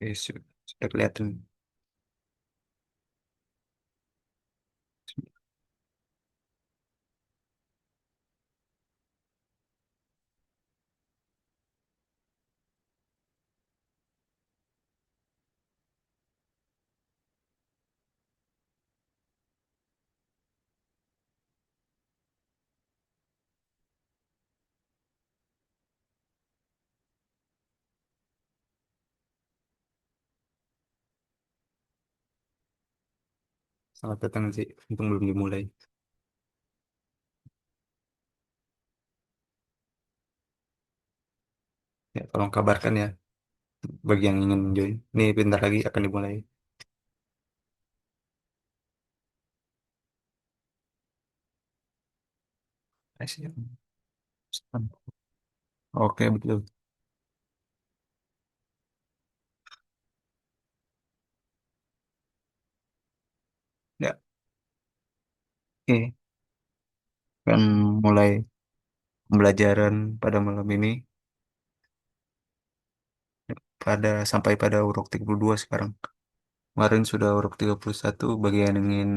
Oke, sudah kelihatan. Selamat datang sih, untung belum dimulai. Ya, tolong kabarkan ya bagi yang ingin join. Ini bentar lagi akan dimulai. Siap. Oke, betul. Ya, oke. Kan mulai pembelajaran pada malam ini sampai pada uruk 32 sekarang. Kemarin sudah uruk 31. Bagi yang ingin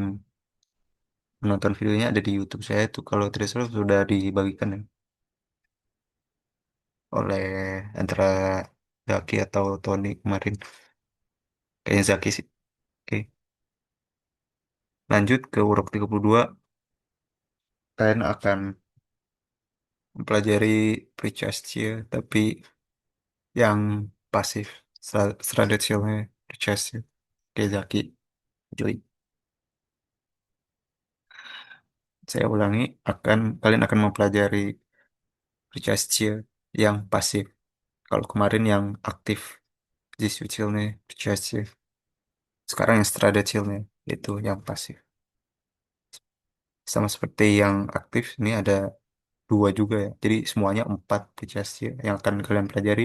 menonton videonya ada di YouTube saya itu, kalau tidak salah sudah dibagikan ya, oleh antara Zaki atau Tony kemarin. Kayaknya Zaki sih. Oke, lanjut ke uruk 32. Kalian akan mempelajari Precastia, tapi yang pasif, tradisionalnya Precastia. Oke, Zaki, join. Saya ulangi, kalian akan mempelajari Precastia yang pasif. Kalau kemarin yang aktif, Jisucilnya Precastia. Sekarang yang tradisionalnya itu yang pasif. Sama seperti yang aktif, ini ada dua juga ya. Jadi semuanya empat Precastia yang akan kalian pelajari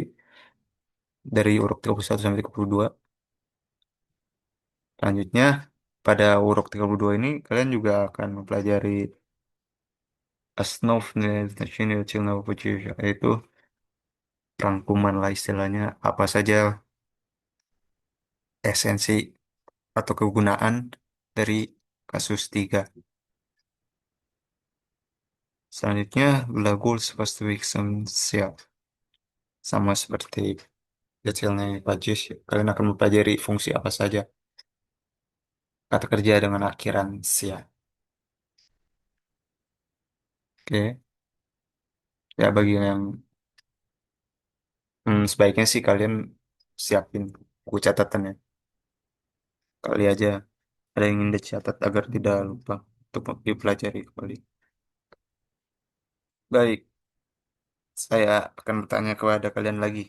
dari urut 31 sampai 32. Selanjutnya, pada urut 32 ini, kalian juga akan mempelajari Основные значения утилного путеводителя, yaitu rangkuman lah istilahnya, apa saja esensi atau kegunaan dari kasus 3. Selanjutnya, Lagos Pastuik siap. Sama seperti detailnya Pajis, kalian akan mempelajari fungsi apa saja kata kerja dengan akhiran siap. Oke, ya bagi yang sebaiknya sih kalian siapin buku catatannya. Kali aja ada yang ingin dicatat agar tidak lupa untuk dipelajari kembali. Baik, saya akan bertanya kepada kalian lagi.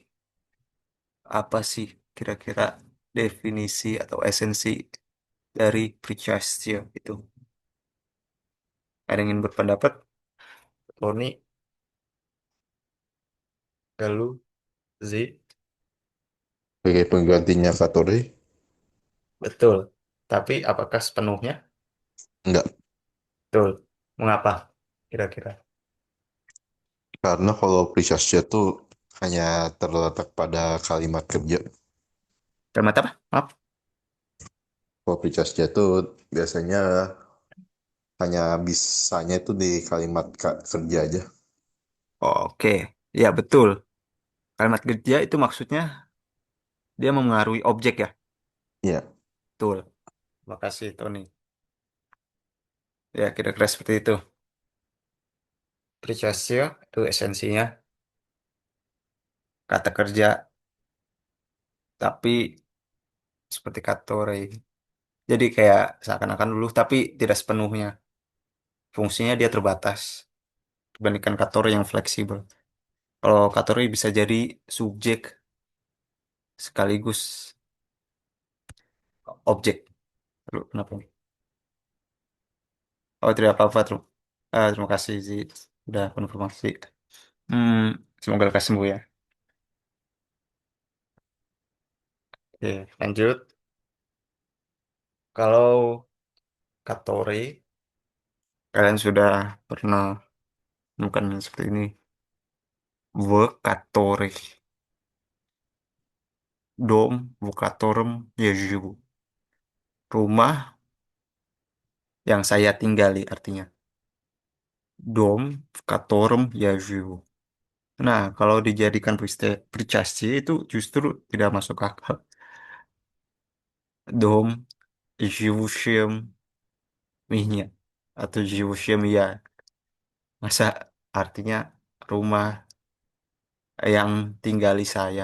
Apa sih kira-kira definisi atau esensi dari Pricastio itu? Ada yang ingin berpendapat? Tony, Galuh, Z? Sebagai penggantinya Satori? Betul. Tapi apakah sepenuhnya? Enggak, Betul. Mengapa? Kira-kira. karena kalau Prisastia tuh hanya terletak pada kalimat kerja. Kalimat apa? Maaf. Kalau Prisastia tuh biasanya hanya bisanya itu di kalimat kerja aja. Oke. Ya, betul. Kalimat kerja itu maksudnya dia memengaruhi objek ya? Iya, Betul. Makasih, Tony. Ya, kira-kira seperti itu. Pricasio itu esensinya kata kerja, tapi seperti katore. Jadi kayak seakan-akan dulu, tapi tidak sepenuhnya. Fungsinya dia terbatas dibandingkan katore yang fleksibel. Kalau katore bisa jadi subjek sekaligus objek. Lalu, kenapa? Oh, tidak apa-apa, terima kasih Zee. Udah konfirmasi. Hmm, semoga lekas sembuh ya. Oke, lanjut. Kalau katore, kalian sudah pernah menemukan yang seperti ini. Work katore. Dom Vukatorem Jeju. Rumah yang saya tinggali artinya. Dom Vukatorem Jeju. Nah, kalau dijadikan pricasti itu justru tidak masuk akal. Dom Jerusalem Mihnya atau Jerusalem ya. Masa artinya rumah yang tinggali saya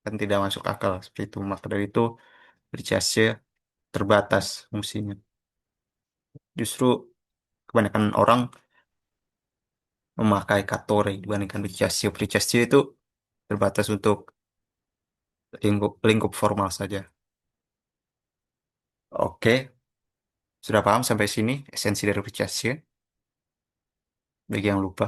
kan tidak masuk akal seperti itu. Maka dari itu pricasti terbatas fungsinya. Justru kebanyakan orang memakai katore dibandingkan Bricasio. Bricasio itu terbatas untuk lingkup formal saja. Oke, sudah paham sampai sini esensi dari Bricasio bagi yang lupa.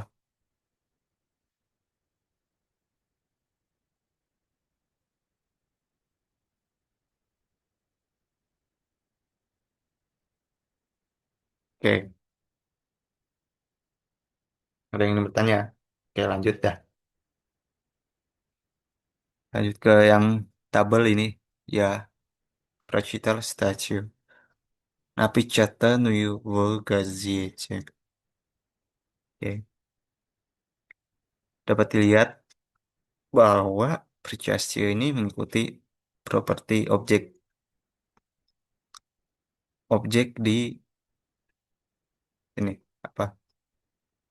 Oke, ada yang ingin bertanya? Oke, lanjut dah. Lanjut ke yang tabel ini. Ya, Prachital Statue. Напечатанную в газете. Oke, dapat dilihat bahwa Bricasio ini mengikuti properti objek di ini apa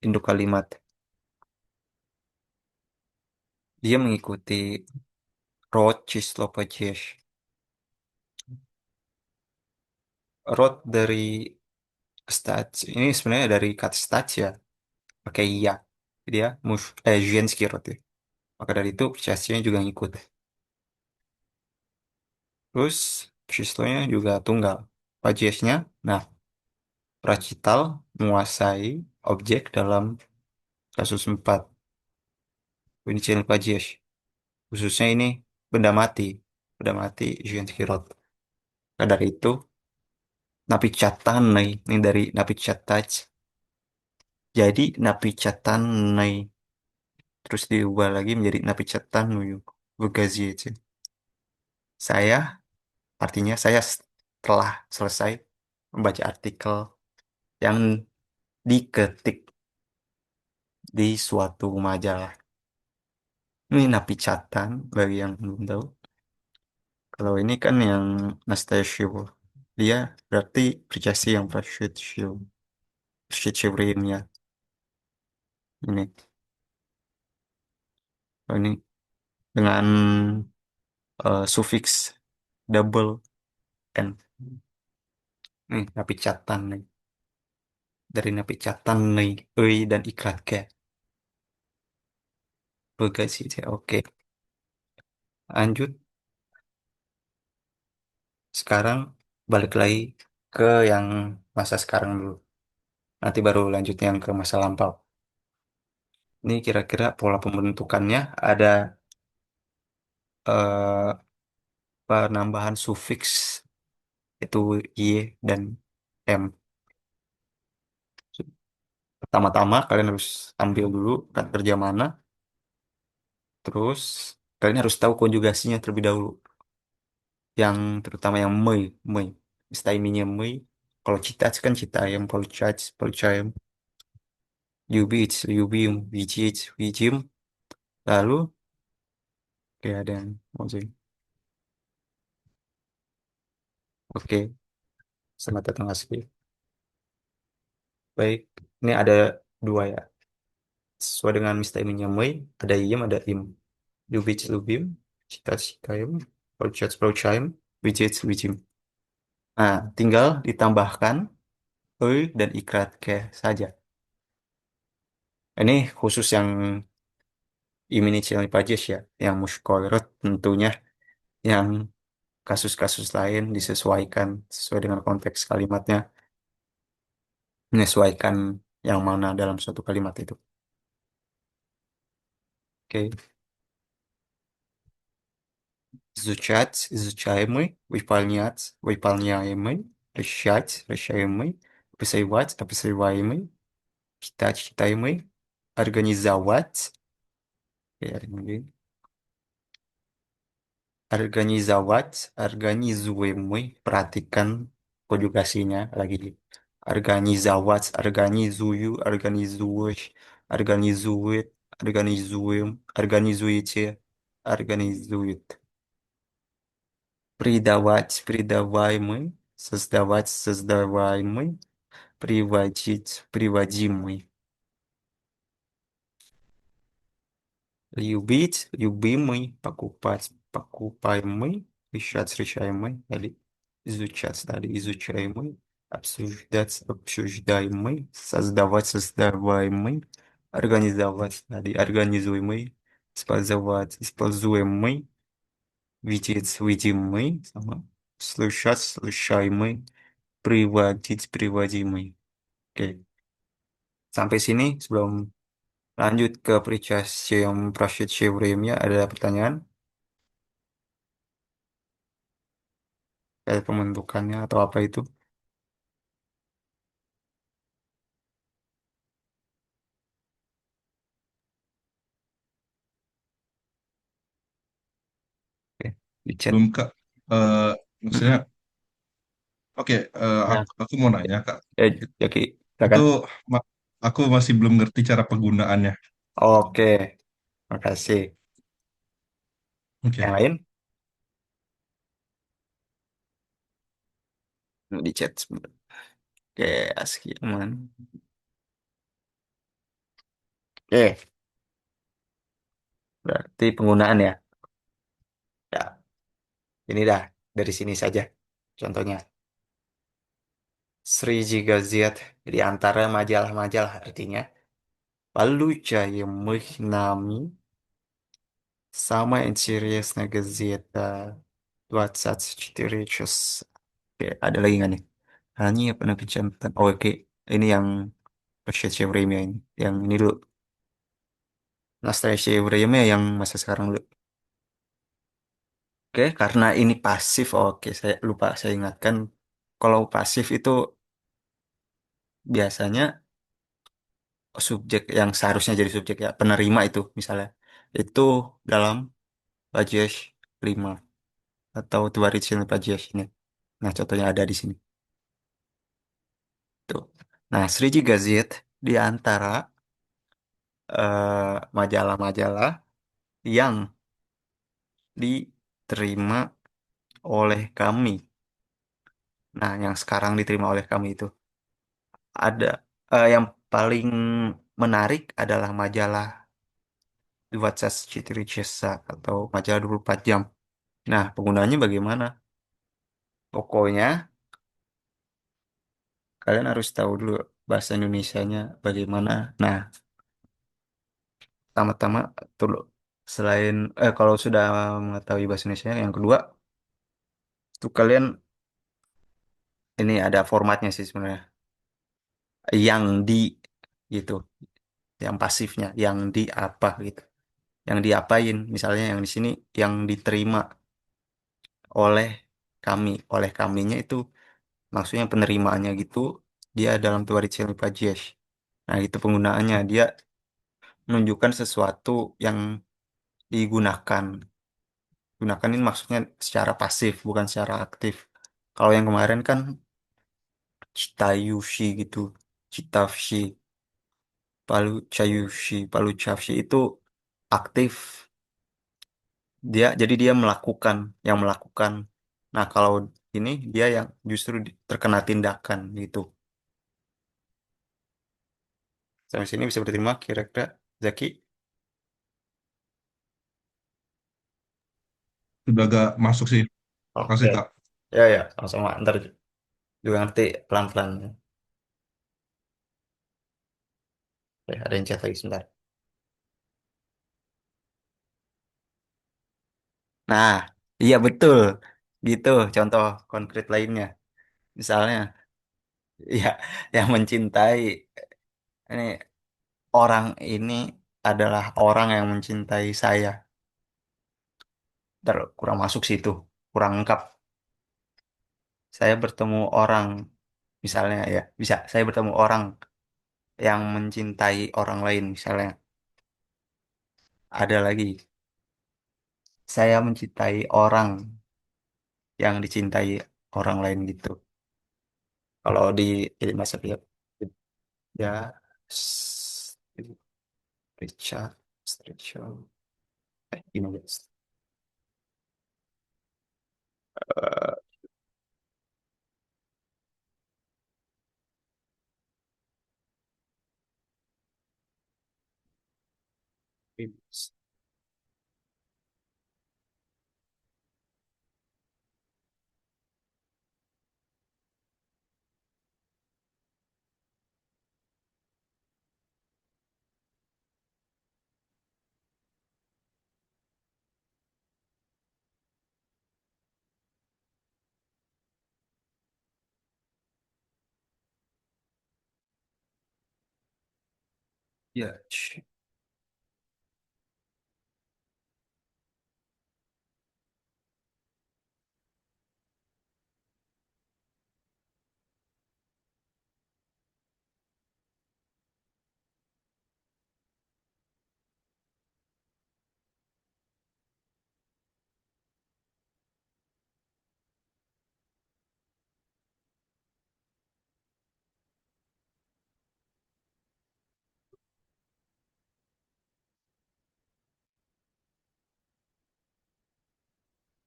induk kalimat. Dia mengikuti Roch Slovakian. Rod dari stats ini sebenarnya dari kata stats ya, pakai iya. Dia Zienski Rod ya. Maka dari itu Chassis juga ngikut. Terus Chislonya juga tunggal. Pajiesnya, nah Pracital menguasai objek dalam kasus 4. Initial Pajies. Khususnya ini benda mati. Benda mati Zienski Rod. Maka dari itu napi catatan nih, ini dari napi catat. Jadi napi catatan nih. Terus diubah lagi menjadi napicatan Vugaziece. Saya, artinya saya telah selesai membaca artikel yang diketik di suatu majalah. Ini napicatan bagi yang belum tahu. Kalau ini kan yang Nastasio. Dia berarti Pricasi yang Prashetio. Prashetio ini. Ini dengan sufiks double N. Nih, napicatan nih. Dari napicatan nih. Ui dan ikrat ke. Bagasi, oke. Lanjut. Sekarang balik lagi ke yang masa sekarang dulu. Nanti baru lanjut yang ke masa lampau. Ini kira-kira pola pembentukannya ada eh, penambahan sufiks itu y dan m. Pertama-tama kalian harus ambil dulu kata kerja mana. Terus kalian harus tahu konjugasinya terlebih dahulu. Yang terutama yang me. Istimewa me. Kalau cita kan cita ayam, kalau charge. Ubits, Ubium, Vijit, Vijim. Lalu, kayak ada yang mau sih. Oke, selamat datang Asfi. Baik, ini ada dua ya. Sesuai dengan Mr. Menyamai, ada Iem, ada Im. Ubits, Ubim, Cita, Citayum, Project, Prochaim, Vijit, Vijim. Nah, tinggal ditambahkan dan ikrat ke saja. Ini khusus yang Imini Pajes ya, yang muskoirot tentunya, yang kasus-kasus lain disesuaikan sesuai dengan konteks kalimatnya, menyesuaikan yang mana dalam suatu kalimat itu. Oke. Изучать, изучаемый, выполняемый, решаемый, обозреваемый, читаемый, организовать, ya, Organizawat, organizuemui, perhatikan konjugasinya lagi. Organizawat, organizuyu, organizues, organizuit, organizuem, organizuice, organizuit. Придавать, придаваемый, создавать, создаваемый, приводить, приводимый. Любить, любимый, покупать, покупаемый, решать, встречаемый, далее, изучать, далее, изучаемый, обсуждать, обсуждаемый, создавать, создаваемый, организовать, далее, организуемый, использовать, используемый, видеть, видимый, слышать, слышаемый, приводить, приводимый. Oke, sampai sini sebelum lanjut ke Pricasium Praseotoriumnya ada pertanyaan kayak pembentukannya atau apa itu? Oke, di chat. Belum Kak. Maksudnya, Mm-mm. oke, Ya, aku mau nanya Kak. ya, jadi, Itu silakan. ma- aku masih belum ngerti cara penggunaannya. Oke, makasih. Yang Oke. lain? Di chat sebentar. Oke, ASCII aman. Oke, berarti penggunaan ya. Ya, ini dah dari sini saja. Contohnya, Sri Gazette di antara majalah-majalah artinya. Получаем мы нами самая интересная газета 24 часа. Oke, ada lagi nggak nih? Hanya pernah pencatatan. Oh, oke, ini yang Nastasia Vremya ini. Yang ini dulu. Nastasia Vremya yang masa sekarang dulu. Oke, karena ini pasif. Oke, saya lupa saya ingatkan. Kalau pasif itu biasanya subjek yang seharusnya jadi subjek ya. Penerima itu misalnya. Itu dalam Pajes 5 atau Twaritsin Pajes ini. Nah, contohnya ada di sini. Tuh. Nah, Sriji Gazette di antara majalah-majalah yang diterima oleh kami. Nah, yang sekarang diterima oleh kami itu ada yang paling menarik adalah majalah 24 Часа atau majalah 24 jam. Nah, penggunaannya bagaimana? Pokoknya kalian harus tahu dulu bahasa Indonesianya bagaimana. Nah, pertama-tama dulu selain kalau sudah mengetahui bahasa Indonesia, yang kedua itu kalian ini ada formatnya sih sebenarnya. Yang di gitu, yang pasifnya, yang di apa gitu. Yang diapain, misalnya yang di sini yang diterima oleh kami, oleh kaminya itu maksudnya penerimaannya gitu, dia dalam Tuaricel Pajes. Nah, itu penggunaannya dia menunjukkan sesuatu yang digunakan. Gunakan ini maksudnya secara pasif, bukan secara aktif. Kalau yang kemarin kan Citayushi gitu, Citavshi, Palu Chavshi itu aktif. Jadi dia melakukan, yang melakukan. Nah, kalau ini dia yang justru terkena tindakan gitu. Sampai sini bisa berterima kira-kira Zaki. Sudah agak masuk sih. Oke. Makasih Kak. Ya ya, sama-sama. Ntar juga ngerti pelan-pelan. Oke, ada yang chat lagi sebentar. Nah, iya betul. Gitu contoh konkret lainnya. Misalnya, ya yang mencintai ini orang ini adalah orang yang mencintai saya. Kurang masuk situ, kurang lengkap. Saya bertemu orang, misalnya ya, bisa. Saya bertemu orang yang mencintai orang lain, misalnya. Ada lagi, saya mencintai orang yang dicintai orang lain gitu. Kalau di masa dia ya s- Richard, Richard, gimana ya? Eh, Ya,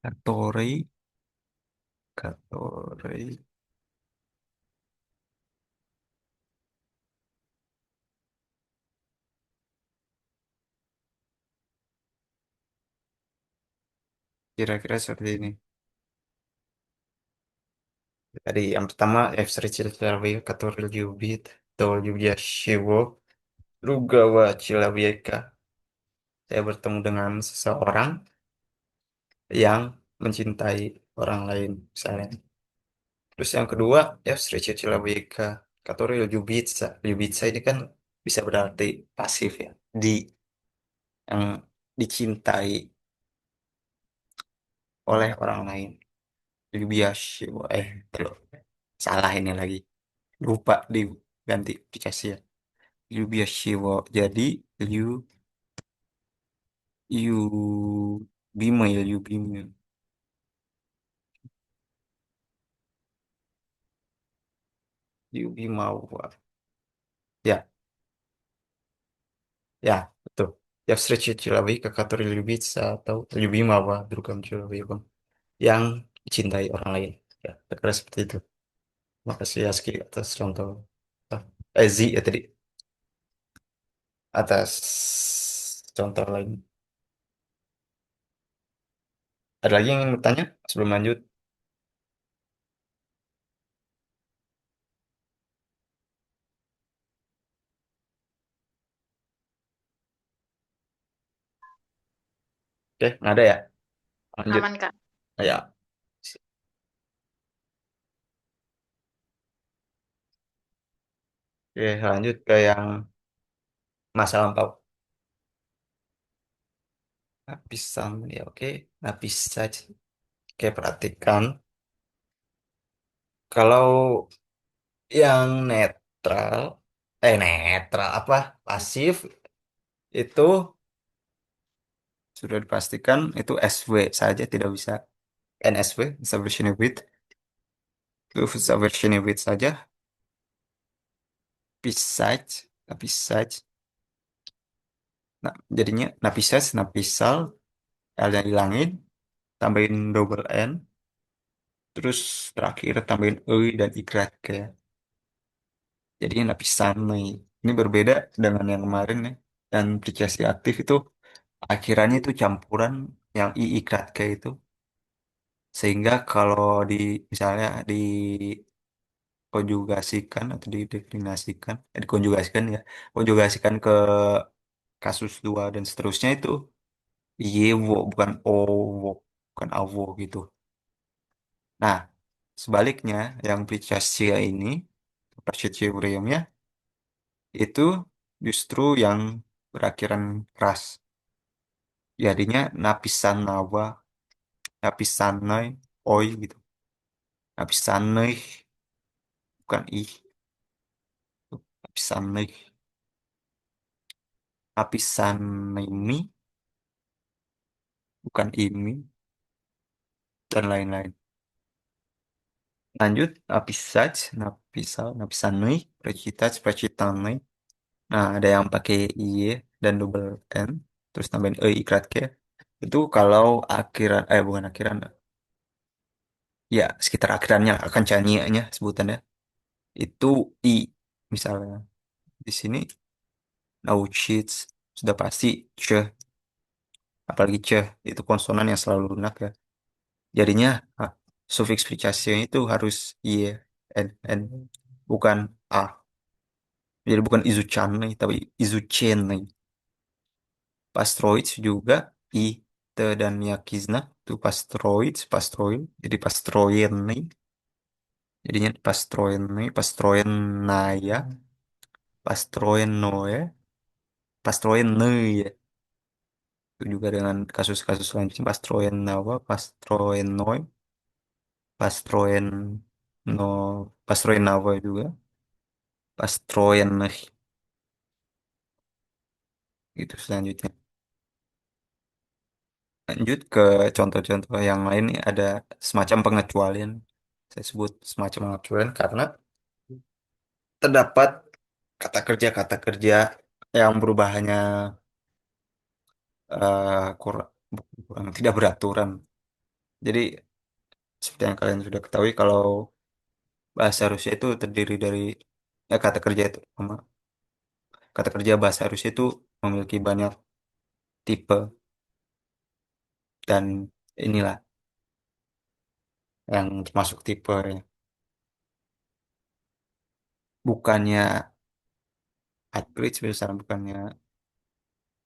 Katori, Katori, kira-kira seperti ini. Tadi yang pertama F-Richard Chilaweka, Katori Lyubit, Tol Yuyashiwo, Rugawa Chilawieka. Saya bertemu dengan seseorang yang mencintai orang lain, misalnya. Terus yang kedua, F-Richard Chilaweka, Katori Lyubitsa. Lyubitsa ini kan bisa berarti pasif ya, di yang dicintai oleh orang lain. Lyubiyashiwo, kalau salah ini lagi. Lupa diganti dikasih ya. Lyubiyashiwo. Jadi, Liu, Yu Bima ya, Yu Bima. Yu Bimawa. Ya, ya, betul. Ya, Sri Cilawi ke Katori Lyubitsa atau Yu Bimawa, Durgam Cilawi, Bang. Yang dicintai orang lain. Ya, kira seperti itu. Makasih ya, Ski, atas contoh. Ah, Zi ya tadi. Atas contoh lain. Ada lagi yang ingin bertanya sebelum lanjut? Oke, nggak ada ya? Lanjut. Aman, Kak. Ya. Oke, lanjut ke yang masa lampau. Lapisan, ya oke. Lapisan. Oke, perhatikan. Kalau yang netral apa? Pasif itu sudah dipastikan itu SW saja, tidak bisa NSW, subversion with. Itu subversion with saja. Besides, besides. Nah, jadinya napisas, napisal, L-nya hilangin, tambahin double N, terus terakhir tambahin E dan ikrat kayak. Jadinya napisan nih. Ini berbeda dengan yang kemarin ya. Dan prikasi aktif itu akhirannya itu campuran yang I ikrat kayak itu. Sehingga kalau di misalnya dikonjugasikan atau dideklinasikan, dikonjugasikan ya, konjugasikan ke kasus dua dan seterusnya itu yewo bukan owo, bukan awo gitu. Nah, sebaliknya yang Pricasia ini, Percetioriumnya itu justru yang berakhiran keras. Jadinya napisan nawa, napisan nai, oi gitu. Napisan nai, bukan ih, napisan nai. Napisan mi, bukan imi, dan lain-lain. Lanjut, napisaj, napisal, napisanui, precitaj, precitanui. Nah, ada yang pakai iye dan double n, terus tambahin e ikrat ke. Itu kalau akhiran, bukan akhiran, ya sekitar akhirannya akan canianya sebutannya. Itu i, misalnya di sini nauchits sudah pasti ce, apalagi ce itu konsonan yang selalu lunak ya. Jadinya ah, sufiks pricasinya itu harus i, n, bukan a. Jadi bukan izuchan nih, tapi izuchen nih. Pastroids juga i, te dan yakizna itu pastroids, pastroid. Jadi pastroyen nih. Jadinya pastroyen nih, pastroyen naya, pastroyen noe, pastroyen nih. Itu juga dengan kasus-kasus selanjutnya pastroyen nawa, pastroyen noi, pastroyen no, pastroyen nawa juga, pastroyen nih. Itu selanjutnya. Lanjut ke contoh-contoh yang lain nih, ada semacam pengecualian. Saya sebut semacam pengecualian karena terdapat kata kerja yang perubahannya kurang, kurang tidak beraturan. Jadi seperti yang kalian sudah ketahui kalau bahasa Rusia itu terdiri dari kata kerja itu kata kerja bahasa Rusia itu memiliki banyak tipe dan inilah yang termasuk tipe ya. Bukannya Atkrit misalnya bukannya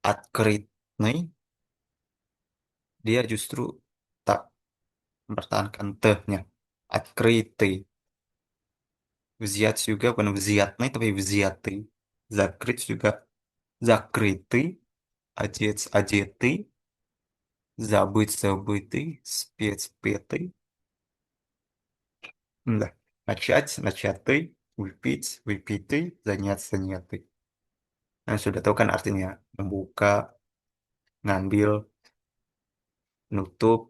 Atkrit nih dia justru tak mempertahankan tehnya. Atkriti. Vziat juga bukan vziatni tapi vziati. Zakrit juga zakriti. Ajit ajeti. Zabit zabiti. Spiet spieti. Nah, начать начаты. Wipit wipiti. Zanyat zanyati. Nah, sudah tahu kan artinya membuka, ngambil, nutup,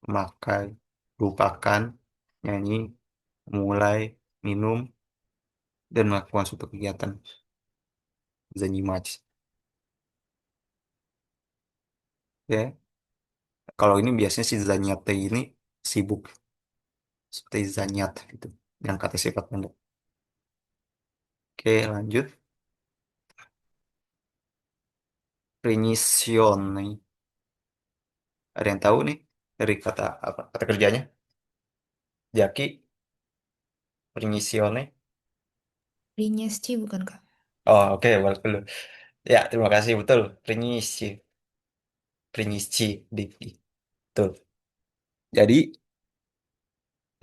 makai, lupakan, nyanyi, mulai, minum, dan melakukan suatu kegiatan. Zanyimachi. Ya, kalau ini biasanya si Zanyate ini sibuk seperti Zanyat gitu. Yang kata sifat pendek. Oke, lanjut. Prenisione. Ada yang tahu nih dari kata apa? Kata kerjanya? Jaki, prenisione. Rinyesci bukan Kak? Oh, oke, balik dulu. Ya, terima kasih betul. Prenisi, prenisi, betul. Jadi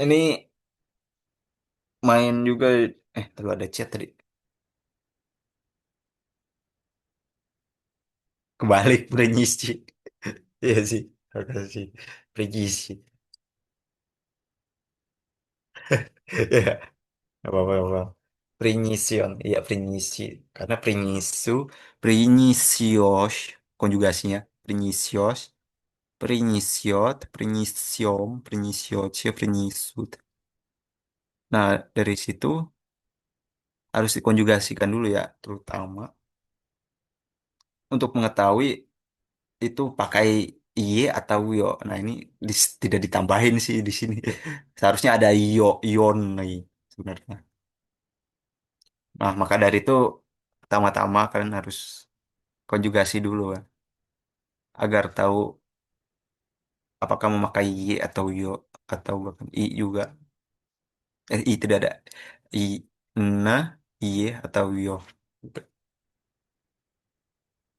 ini main juga. Terlalu ada chat tadi. Kebalik prenisi. Iya sih. Terima kasih. Prenisi. Ya, nggak apa-apa, nggak apa-apa. Prinyision, iya prinyisi. Karena prinyisu, prinyisios, konjugasinya. Prinyisios, prinyisiot, prinyisiom, prinyisioce, prinyisut. Nah, dari situ harus dikonjugasikan dulu ya, terutama untuk mengetahui itu pakai iye atau yo. Nah, ini tidak ditambahin sih di sini. Seharusnya ada yo, ion nih sebenarnya. Nah, maka dari itu pertama-tama kalian harus konjugasi dulu ya, agar tahu apakah memakai y atau yo atau bahkan i juga. I tidak ada. I, na, y atau yo.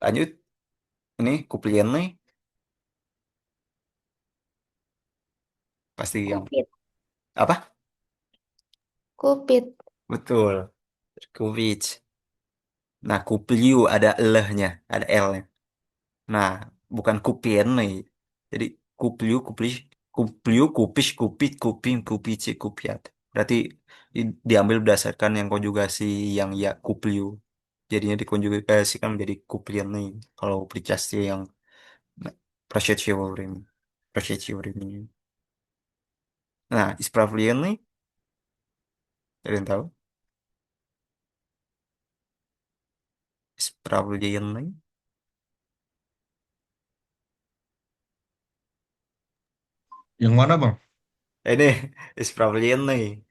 Lanjut, ini kuplian nih pasti yang Kupit. apa? Kupit. Betul, kupic. Nah, kupliu ada lehnya, ada l-nya. Nah, bukan kupien nih. Jadi kupliu, kuplis, kupliu, kupis, kupit, kuping, kupici, kupiat. Berarti diambil berdasarkan yang konjugasi yang ya kupliu. Jadinya dikonjugasikan menjadi kuplian nih. Kalau pricasti yang просчитываем, просчитываем. Nah, исправленный, kalian tahu? Исправленный. Yang mana bang? Ini исправленный.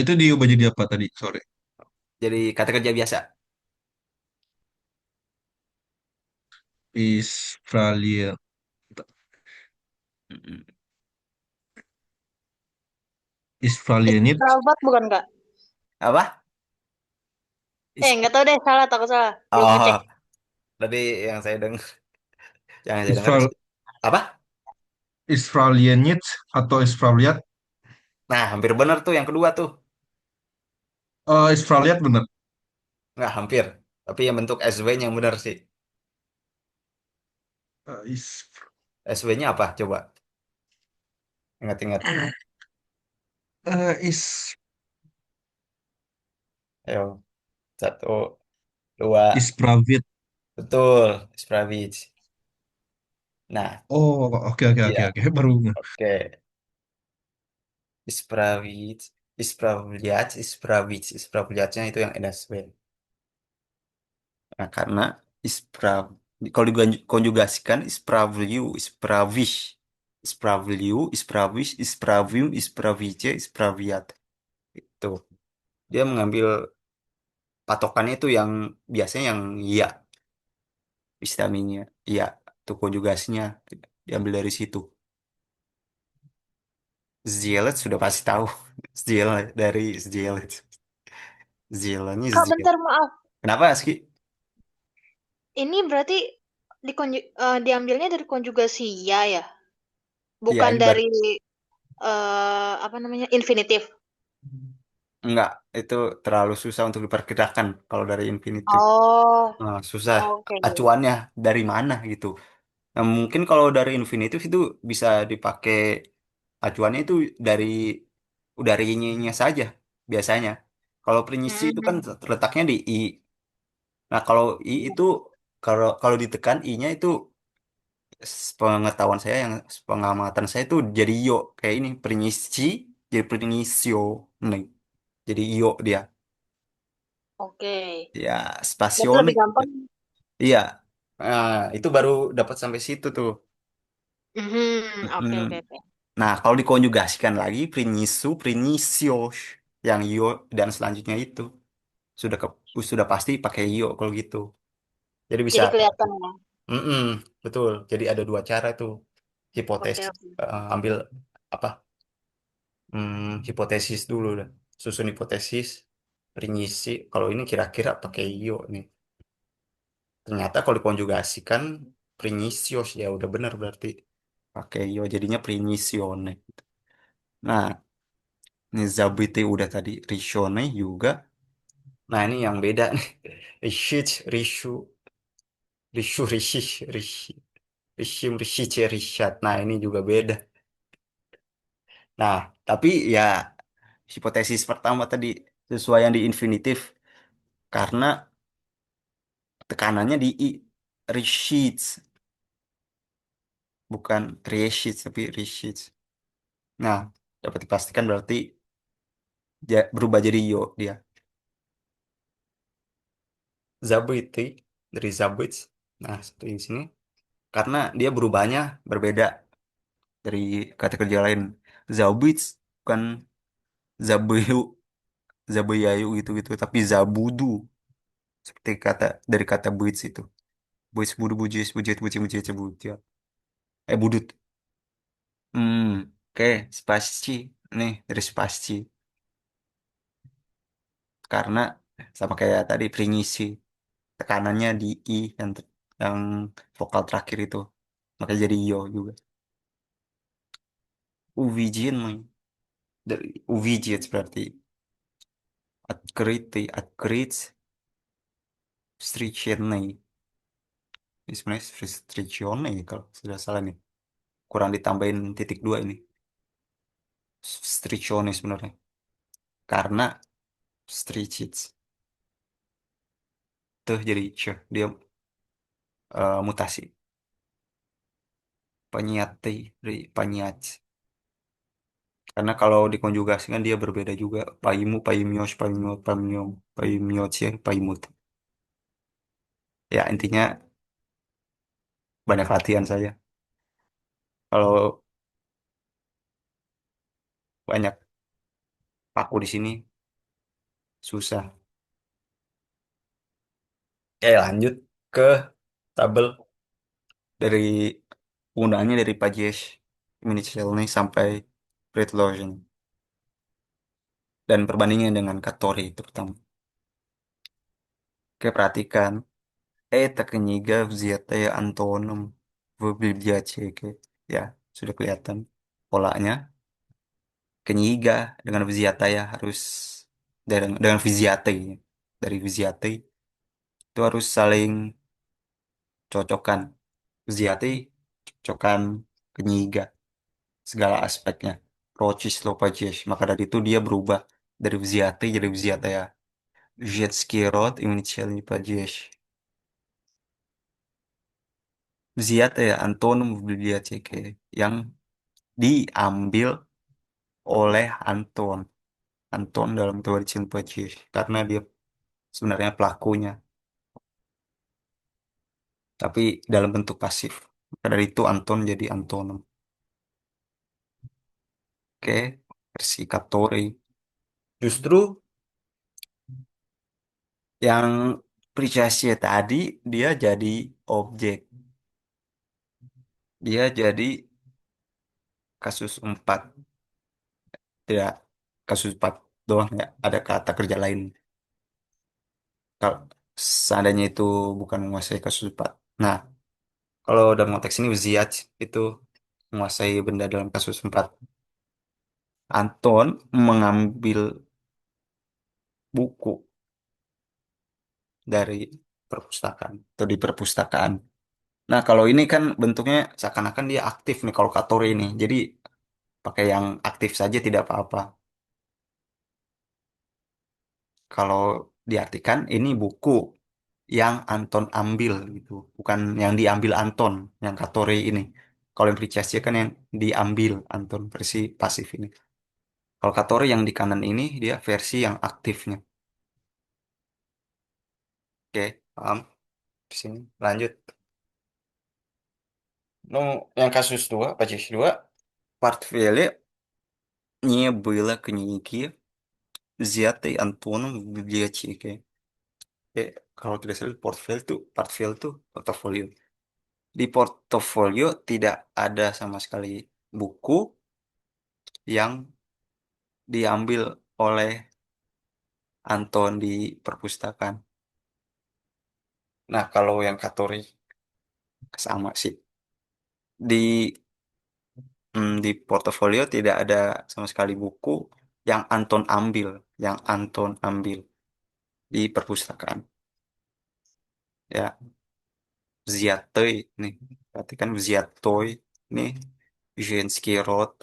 Itu diubah jadi apa tadi? Sorry. Jadi kata kerja biasa. Israel. Mm-mm. Israelianit. Robot bukan Kak? Apa? Is- Nggak tahu deh, salah takut salah. Belum oh, ngecek. tadi yang saya dengar, yang saya dengar Israel, apa? Israelianit atau Israeliat. Nah, hampir benar tuh yang kedua tuh. Israeliat bener. Nggak hampir. Tapi yang bentuk SW-nya yang benar sih. Eh, is, SW-nya apa? Coba ingat-ingat. is Ayo, satu, dua. Ispravit. Betul, Spravic. Nah, Oh, oke oke oke iya. oke. Baru nge- Oke. Ispravic, Ispravliatnya itu yang NSW. Nah, karena isprav kalau dikonjugasikan ispravliu, ispravish, ispravliu, ispravish, ispravium, ispravice, ispraviat. Itu. Dia mengambil patokannya itu yang biasanya yang iya, istaminnya. Iya, itu konjugasinya diambil dari situ. Zielet sudah pasti tahu. Zielet dari Zielet. Zieletnya Kak, Ziel. bentar maaf. Kenapa, Ski? Ini berarti diambilnya dari konjugasi ya? Iya, Bukan ini baru. dari apa namanya? Infinitif. Enggak, itu terlalu susah untuk diperkirakan kalau dari infinitif. Oh, Nah, susah. oke. Acuannya dari mana gitu. Nah, mungkin kalau dari infinitif itu bisa dipakai acuannya itu dari nya saja biasanya. Kalau prinsip itu kan Hmm. terletaknya di i. Nah, kalau i itu kalau kalau ditekan i-nya itu pengetahuan saya yang pengamatan saya itu jadi yo kayak ini prinsip jadi prinsio nih. Jadi yo dia. Oke. Ya, Berarti lebih spasionik. gampang. Iya. Nah, itu baru dapat sampai situ tuh. Oke, Mm-mm. oke, oke. Nah, kalau dikonjugasikan lagi, prinisu, prinisios, yang io dan selanjutnya itu sudah sudah pasti pakai io kalau gitu. Jadi bisa, Jadi kelihatan ya. mm-mm, betul. Jadi ada dua cara tuh Oke, hipotesis, oke. ambil apa? Hipotesis dulu lah. Susun hipotesis, prinsip. Kalau ini kira-kira pakai io nih. Ternyata kalau dikonjugasikan prinisios ya udah benar berarti pakai io jadinya prinisione. Nah, ini Zabiti udah tadi, Rishone juga. Nah, ini yang beda nih. Rishich, Rishu, Rishu, Rishish, Rishi, Rishim, Rishiche, Rishat. Nah, ini juga beda. Nah, tapi ya hipotesis pertama tadi sesuai yang di infinitif karena tekanannya di I. Rishits, bukan Rishits tapi Rishits. Nah, dapat dipastikan berarti berubah jadi Yo dia. Zabiti dari Zabits. Nah, seperti di sini. Karena dia berubahnya berbeda dari kata kerja lain. Zaubits bukan Zabuyu, Zabuyayu gitu-gitu, tapi Zabudu seperti kata dari kata buits itu. Buits budu bujis bujit buci buci buci. Budut. Hmm, oke, spasci. Nih dari spasci. Karena sama kayak tadi primisi tekanannya di i yang vokal terakhir itu. Makanya jadi yo juga. Uvijin dari Uvijit berarti. Открытый, открыть, встреченный. Ini sebenarnya встреченный kalau sudah salah nih. Kurang ditambahin titik dua ini. Встреченный sebenarnya. Karena встречить. Tuh jadi c. Dia mutasi. Panyati dari panyat. Karena kalau dikonjugasikan dia berbeda juga. Paimu, paimios, paimiot, paimiom, paimiot, ya, paimut. Ya, intinya banyak latihan saya. Kalau banyak paku di sini, susah. Oke, lanjut ke tabel dari penggunaannya dari Pages, Minicelny sampai Breitlogen. Dan perbandingan dengan Katori terutama. Oke, perhatikan. Tak kniga взятая Антоном в библиотеке. Ya, sudah kelihatan polanya. Kniga dengan взятая harus dengan взятый. Dari взятый itu harus saling cocokkan. Взятый cocokkan kniga segala aspeknya. Procis Lopages. Maka dari itu dia berubah dari взятый jadi взятая. Женский род и универсальный падеж. Взятая Антоном в библиотеке yang diambil oleh Anton. Anton dalam teori Cinquecih karena dia sebenarnya pelakunya, tapi dalam bentuk pasif. Maka dari itu Anton jadi antonim. Oke, versi Katori. Justru yang Prisciasya tadi dia jadi objek. Dia jadi kasus 4. Tidak kasus 4 doang ya. Ada kata kerja lain. Kalau seandainya itu bukan menguasai kasus 4. Nah, kalau dalam konteks ini Ziyech itu menguasai benda dalam kasus 4. Anton mengambil buku dari perpustakaan atau di perpustakaan. Nah, kalau ini kan bentuknya seakan-akan dia aktif nih kalau Katori ini. Jadi pakai yang aktif saja tidak apa-apa. Kalau diartikan ini buku yang Anton ambil gitu, bukan yang diambil Anton, yang Katori ini. Kalau yang Pricesya kan yang diambil Anton versi pasif ini. Kalau Katori yang di kanan ini dia versi yang aktifnya. Oke, paham? Di sini lanjut. Ну, yang kasus 2, Pacis 2, портфеле не было книги, взятой Антоном в библиотеке. Kalau tidak salah, portfolio itu portofolio. Di portofolio tidak ada sama sekali buku yang diambil oleh Anton di perpustakaan. Nah, kalau yang Katori sama sih. Di portofolio tidak ada sama sekali buku yang Anton ambil di perpustakaan. Ya, взятый nih. Berarti kan взятой nih женский род,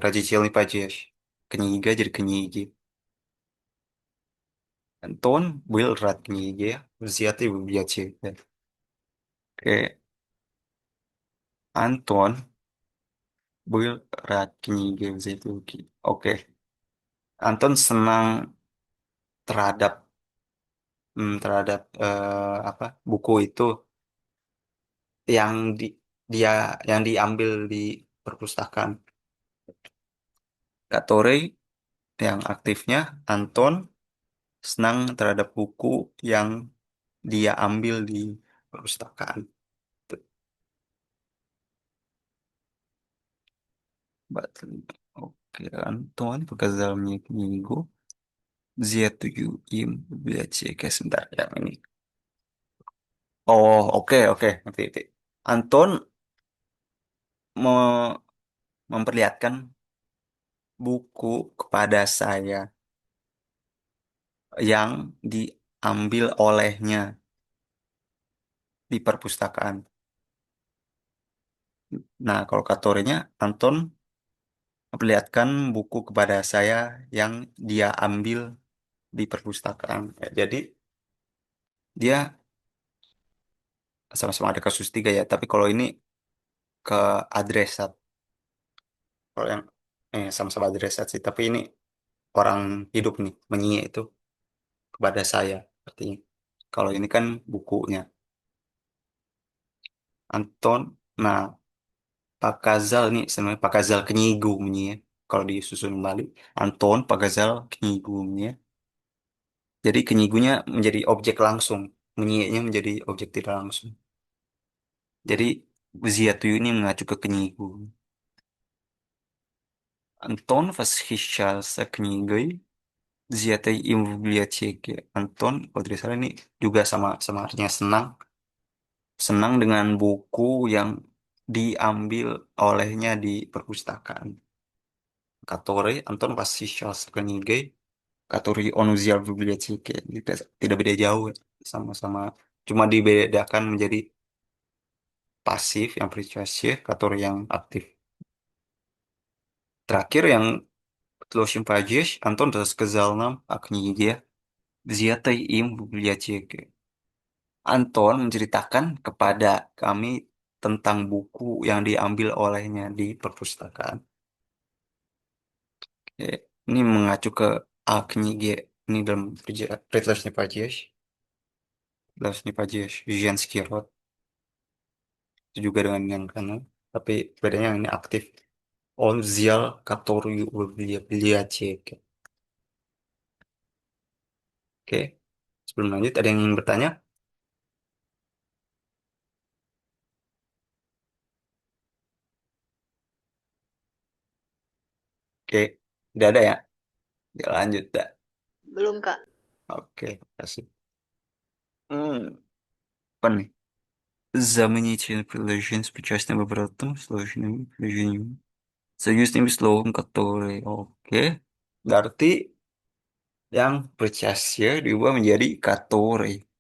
родительный падеж. Книга jadi книги. Антон был рад книге, взятой в библиотеке. Oke, Антон был рад книге, взятой в библиотеке. Oke, Anton senang terhadap terhadap apa buku itu yang dia yang diambil di perpustakaan. Katore yang aktifnya Anton senang terhadap buku yang dia ambil di perpustakaan. Oke, Anton показал мне книгу, взятую им в библиотеке. Sebentar, yang ini. Oh, oke, ngerti. Anton me- memperlihatkan buku kepada saya yang diambil olehnya di perpustakaan. Nah, kalau kategorinya Anton memperlihatkan buku kepada saya yang dia ambil di perpustakaan. Ya, jadi Dia sama-sama ada kasus tiga ya, tapi kalau ini ke adresat. Kalau yang sama-sama adresat sih, tapi ini orang hidup nih menyia itu kepada saya artinya. Kalau ini kan bukunya Anton. Nah, Pak Kazal nih sebenarnya Pak Kazal Kenyigu menyia. Kalau disusun kembali Anton Pak Kazal Kenyigu menyia. Jadi Kenyigunya menjadi objek langsung, menyianya menjadi objek tidak langsung. Jadi Ziatuyu ini mengacu ke Kenyigu. Антон восхищался книгой, взятой им в библиотеке. Anton, kalau tidak salah ini juga sama artinya senang, senang dengan buku yang diambil olehnya di perpustakaan. Который Антон восхищался книгой, который он взял в библиотеке. Tidak beda jauh ya. Sama-sama, cuma dibedakan menjadi pasif yang причастие, который yang aktif. Terakhir yang Тлошин Падеж, Антон рассказал нам о книге, взятой им в библиотеке. Anton menceritakan kepada kami tentang buku yang diambil olehnya di perpustakaan. Oke, ini mengacu ke kniге, ini dalam предложение падеж, предложение падеж, женский род, itu juga dengan yang kanan, tapi bedanya yang ini aktif. Он взял которую в библиотеке. Oke, sebelum lanjut ada yang ingin bertanya? Oke, tidak ada ya? Ya lanjut dah. Belum, Kak. Oke, kasih. Apa nih? Замените предложение с причастным оборотом, сложным предложением, союзным словом, который. Oke. Berarti yang причастие diubah menjadi который.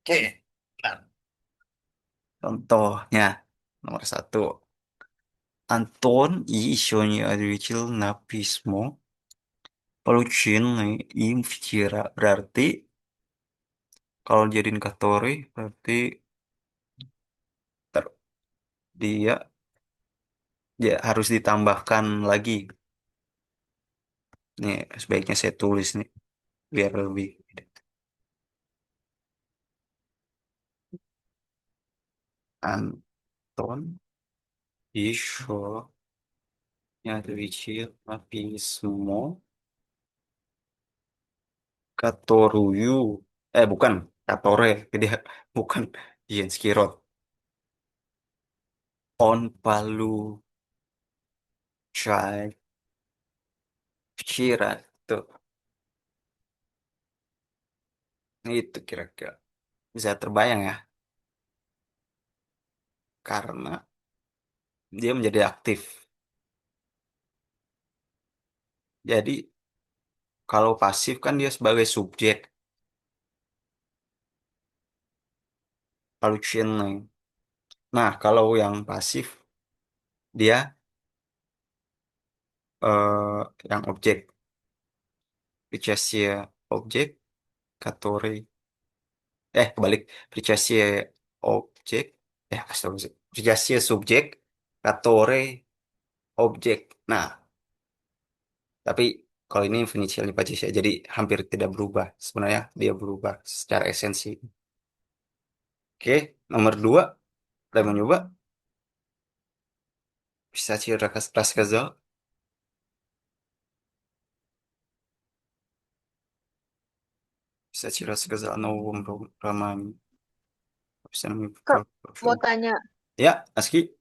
Oke. Nah, contohnya, nomor satu. Антон еще не ответил на письмо, полученное им вчера. Berarti kalau jadiin который, berarti ter- dia ya harus ditambahkan lagi. Nih, sebaiknya saya tulis nih biar lebih. Антон еще не ответил на письмо, которую... bukan. Которое. Dia bukan женский род. Он получает вчера. Tuh. Itu kira-kira. Bisa terbayang ya. Karena dia menjadi aktif. Jadi kalau pasif kan dia sebagai subjek. Полученный. Nah, kalau yang pasif dia yang objek. Причастие objek, который kebalik. Причастие objek, astagfirullah. Причастие subjek, который objek. Nah, tapi kalau ini infinitialnya Pacis ya, jadi hampir tidak berubah. Sebenarnya dia berubah secara esensi. Oke, nomor dua, kita mencoba. Писатель рассказал, писатель рассказал о новом романе. Bisa namanya Kak, mau tanya, Ya, Aski.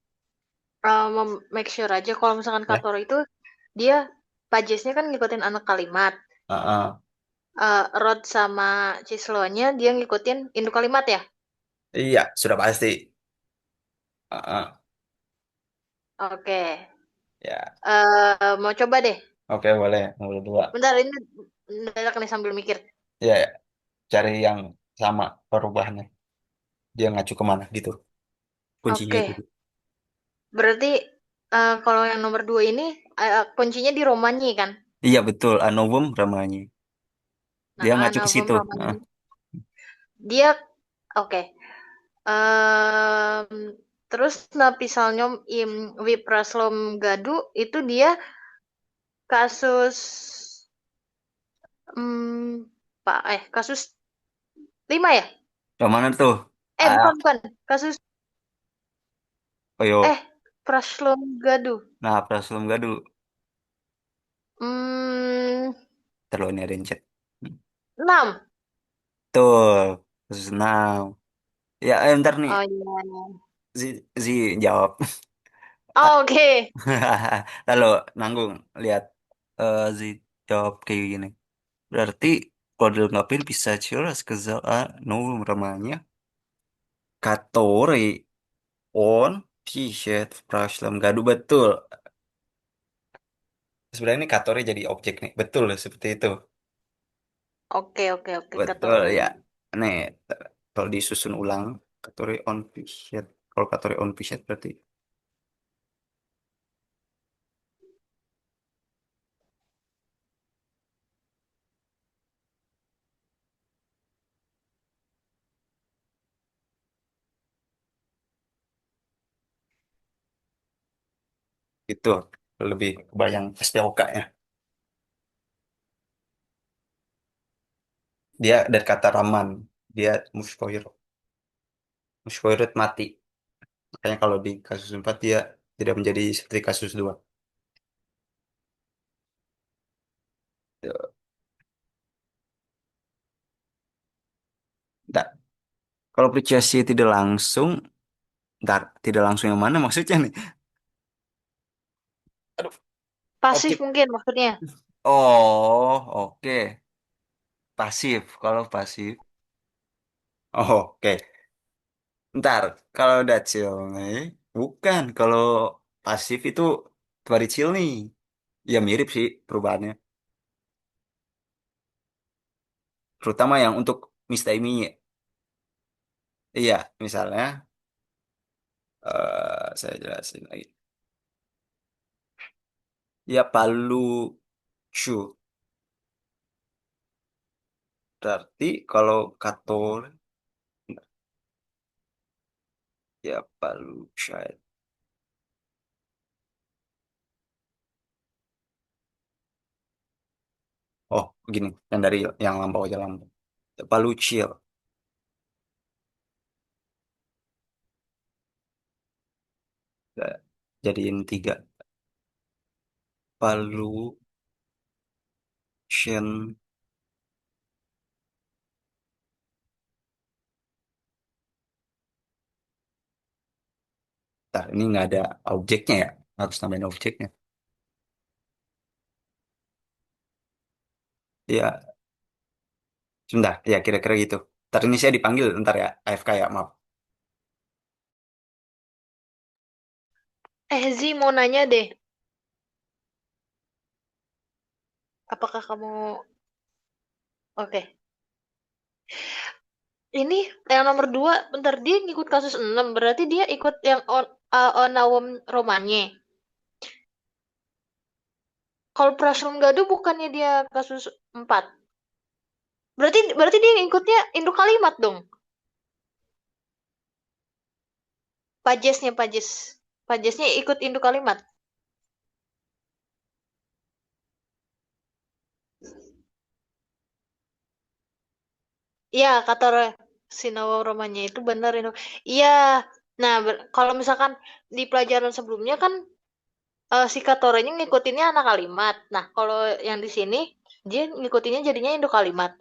make sure aja kalau misalkan Ya. Katoro itu dia pajesnya kan ngikutin anak kalimat. Rod sama Cislonya dia ngikutin induk kalimat ya? Iya, sudah pasti. Oke. Ya, Mau coba deh. oke boleh. Nomor dua. Bentar, ini mendadak nih sambil mikir. Ya, ya. Cari yang sama perubahannya. Dia ngacu kemana gitu. Kuncinya Oke. itu. Berarti kalau yang nomor 2 ini kuncinya di Romanyi kan? Iya betul, Anovum Ramanyi. Dia Nah, ngacu ke Novum situ. Romanyi. Dia oke. Em, Terus Napisalnyom im Wipraslom Gadu itu dia kasus Pak kasus 5 ya? Yang mana tuh? Ah, Bukan kasus Oyo. Praslom Gadu. Nah, Praslom Gadu. Hmm, Terus ini ada yang chat. 6. Tuh, kasus 6. Ya, bentar nih. Oh iya. Zi jawab. Oh, oke. Lalu nanggung lihat Zi jawab kayak gini. Berarti kalau dilengkapin bisa jelas ke no namanya katori on t-shirt Praslom Gadu betul. Sebenarnya ini katori jadi objek nih. Betul seperti itu. Oke, Betul Katori. ya. Nih, kalau disusun ulang katori on t-shirt. Kalau katori on t-shirt berarti itu lebih kebayang SPOK ya. Dia dari kata Raman, dia Muskoir. Muskoirut mati. Makanya kalau di kasus 4 dia tidak menjadi seperti kasus 2. Nggak. Kalau apresiasi tidak langsung, ntar tidak langsung yang mana maksudnya nih? Aduh, Pasif objek. mungkin maksudnya. Oh, oke. Pasif. Kalau pasif. Oh, oke. Ntar, kalau dacil nih, bukan. Kalau pasif itu varicil nih. Ya mirip sih perubahannya. Terutama yang untuk Mistaimi. Iya, misalnya, saya jelasin lagi. Ya, Palu Chu. Berarti kalau Kator, ya Palu Chai. Oh, gini, yang dari yang lampau aja lampau. Palu Chill. Ya, jadiin 3. Palu Shen. Ntar, ini nggak ada objeknya ya. Harus nambahin objeknya. Ya, sebentar. Ya, kira-kira gitu. Ntar ini saya dipanggil, ntar ya. AFK ya, maaf. Zi mau nanya deh. Apakah kamu oke? Ini yang nomor 2, bentar dia ngikut kasus 6, berarti dia ikut yang Onawom Romanye. Kalau Praslom Gadu bukannya dia kasus 4. Berarti dia ngikutnya induk kalimat dong. Pajesnya. Pajesnya ikut induk kalimat. Iya, kata Sinawa Romanya itu benar itu. Iya. Nah, kalau misalkan di pelajaran sebelumnya kan si Katoranya ngikutinnya anak kalimat. Nah, kalau yang di sini dia ngikutinnya jadinya induk kalimat.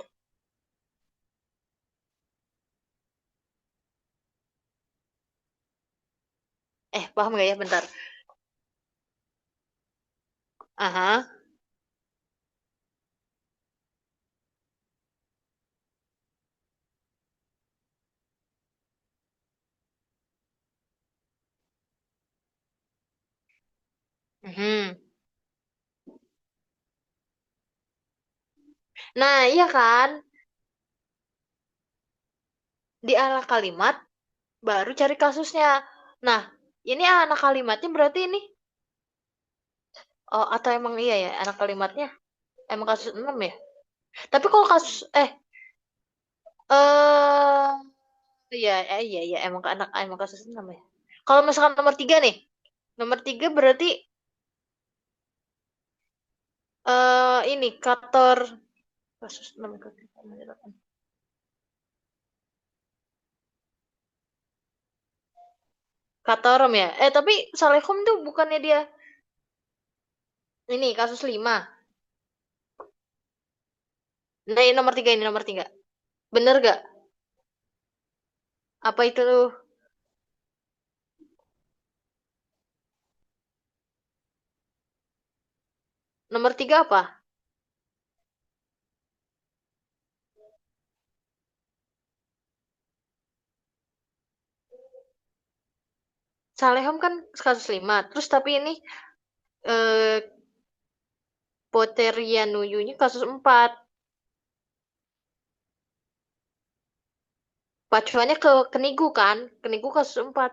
Paham gak ya? Bentar. Aha. Mhm. Nah, iya kan? Di anak kalimat baru cari kasusnya. Nah, ini anak kalimatnya berarti ini. Oh, atau emang iya ya anak kalimatnya emang kasus 6 ya? Tapi kalau kasus Eh, ya, iya, iya, emang kasusnya namanya. Kalau misalkan nomor tiga nih, nomor tiga berarti ini Kator kasus nomor Katorom ya. Tapi Salehom tuh bukannya dia ini kasus lima. Nah, ini nomor tiga ini nomor tiga. Bener gak? Apa itu tuh? Nomor tiga apa? Salehom kan kasus lima. Terus tapi ini eh Poterianuyunya kasus empat. Pacuannya ke Kenigu kan? Kenigu kasus empat.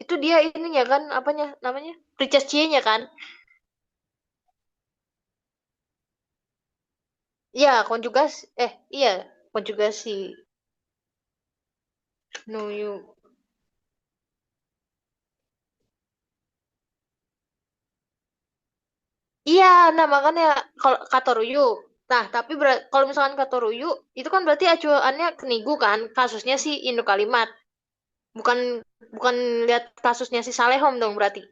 Itu dia ininya kan apanya namanya? Nya kan? Iya, konjugasi. Iya, konjugasi. Nuyu. Iya, nah makanya kalau Katoruyu. Nah, tapi kalau misalkan Katoruyu, itu kan berarti acuannya ke Nigu kan? Kasusnya si Indo Kalimat. Bukan bukan lihat kasusnya si Salehom dong berarti.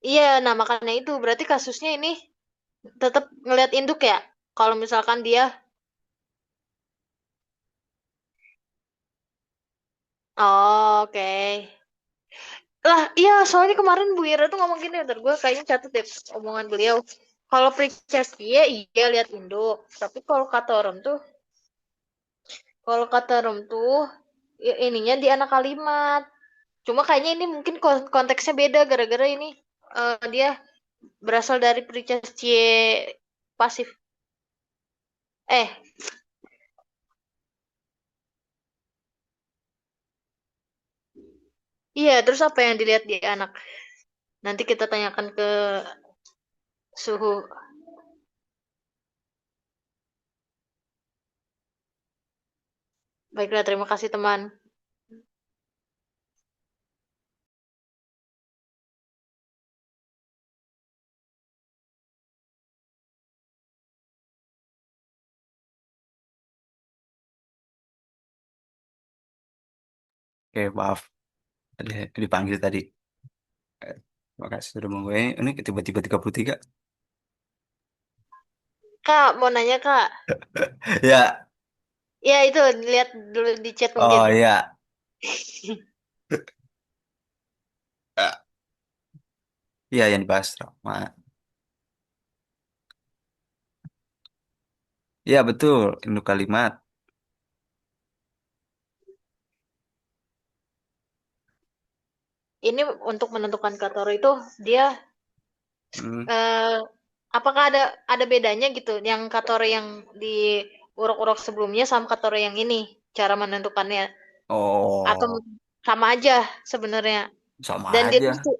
Iya, nah makanya itu berarti kasusnya ini tetap ngelihat induk ya. Kalau misalkan dia, oh, oke. Lah, iya soalnya kemarin Bu Ira tuh ngomong gini, ntar gue kayaknya catat deh omongan beliau. Kalau Princess dia iya lihat induk, tapi kalau kata Rom tuh ininya di anak kalimat. Cuma kayaknya ini mungkin konteksnya beda gara-gara ini dia berasal dari Princess pasif. Eh, iya terus apa yang dilihat di anak? Nanti kita tanyakan ke suhu. Baiklah, terima kasih teman. Oke, maaf. Dipanggil tadi. Terima kasih sudah menunggu. Ini tiba-tiba 33. Kak, mau nanya Kak. Ya, Ya itu, lihat dulu di chat mungkin. oh ya. Iya yang dibahas Rama. Iya betul, induk kalimat. Ini untuk menentukan Katoro itu dia Hmm. eh, apakah ada bedanya gitu yang Katoro yang di urok-urok sebelumnya sama Katoro yang ini cara menentukannya atau Oh, sama aja sebenarnya sama dan dia tuh aja.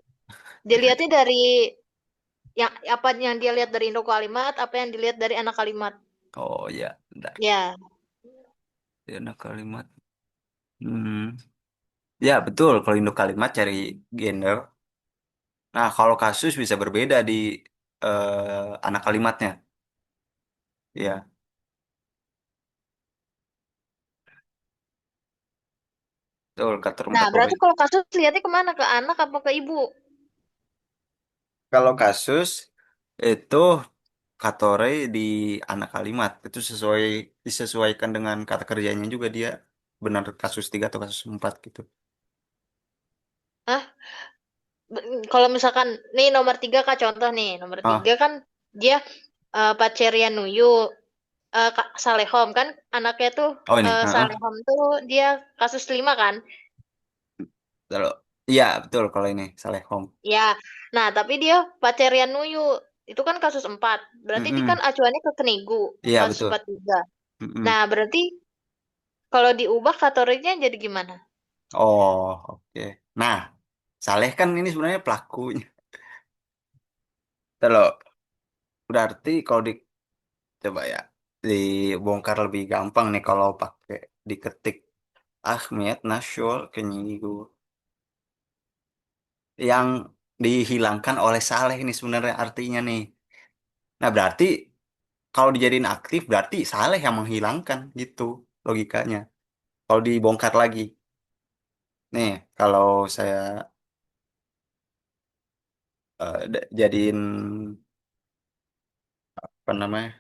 dilihatnya dari yang apa yang dia lihat dari Indo Kalimat apa yang dilihat dari anak kalimat Oh ya, bentar. ya. Ya, induk kalimat. Hmm. Ya betul, kalau induk kalimat cari gender. Nah, kalau kasus bisa berbeda di anak kalimatnya. Ya, betul, kata Nah, empat puluh. berarti kalau kasus lihatnya kemana? Ke anak apa ke ibu? Kalau kasus itu katore di anak kalimat itu disesuaikan dengan kata kerjanya juga dia benar kasus 3 atau kasus 4 gitu. Hah? Kalau misalkan nih nomor tiga Kak contoh nih nomor Ah, tiga kan dia Pacerian Nuyu Salehom kan anaknya tuh oh ini. Salehom tuh dia kasus lima kan Kalau iya betul kalau ini Salehom. ya. Nah tapi dia Pacerian Nuyu itu kan kasus empat berarti dia kan Mm-mm. acuannya ke Kenigu Iya kasus betul. empat juga. Mm-mm. Nah berarti Kalau diubah kategorinya jadi gimana? Oh, oke. Nah, Saleh kan ini sebenarnya pelakunya. Kalau berarti kalau coba ya dibongkar lebih gampang nih kalau pakai diketik Ahmed Nasyol Kenyigo yang dihilangkan oleh Saleh ini sebenarnya artinya nih. Nah, berarti kalau dijadiin aktif berarti Saleh yang menghilangkan gitu logikanya. Kalau dibongkar lagi. Nih, kalau saya jadiin apa namanya?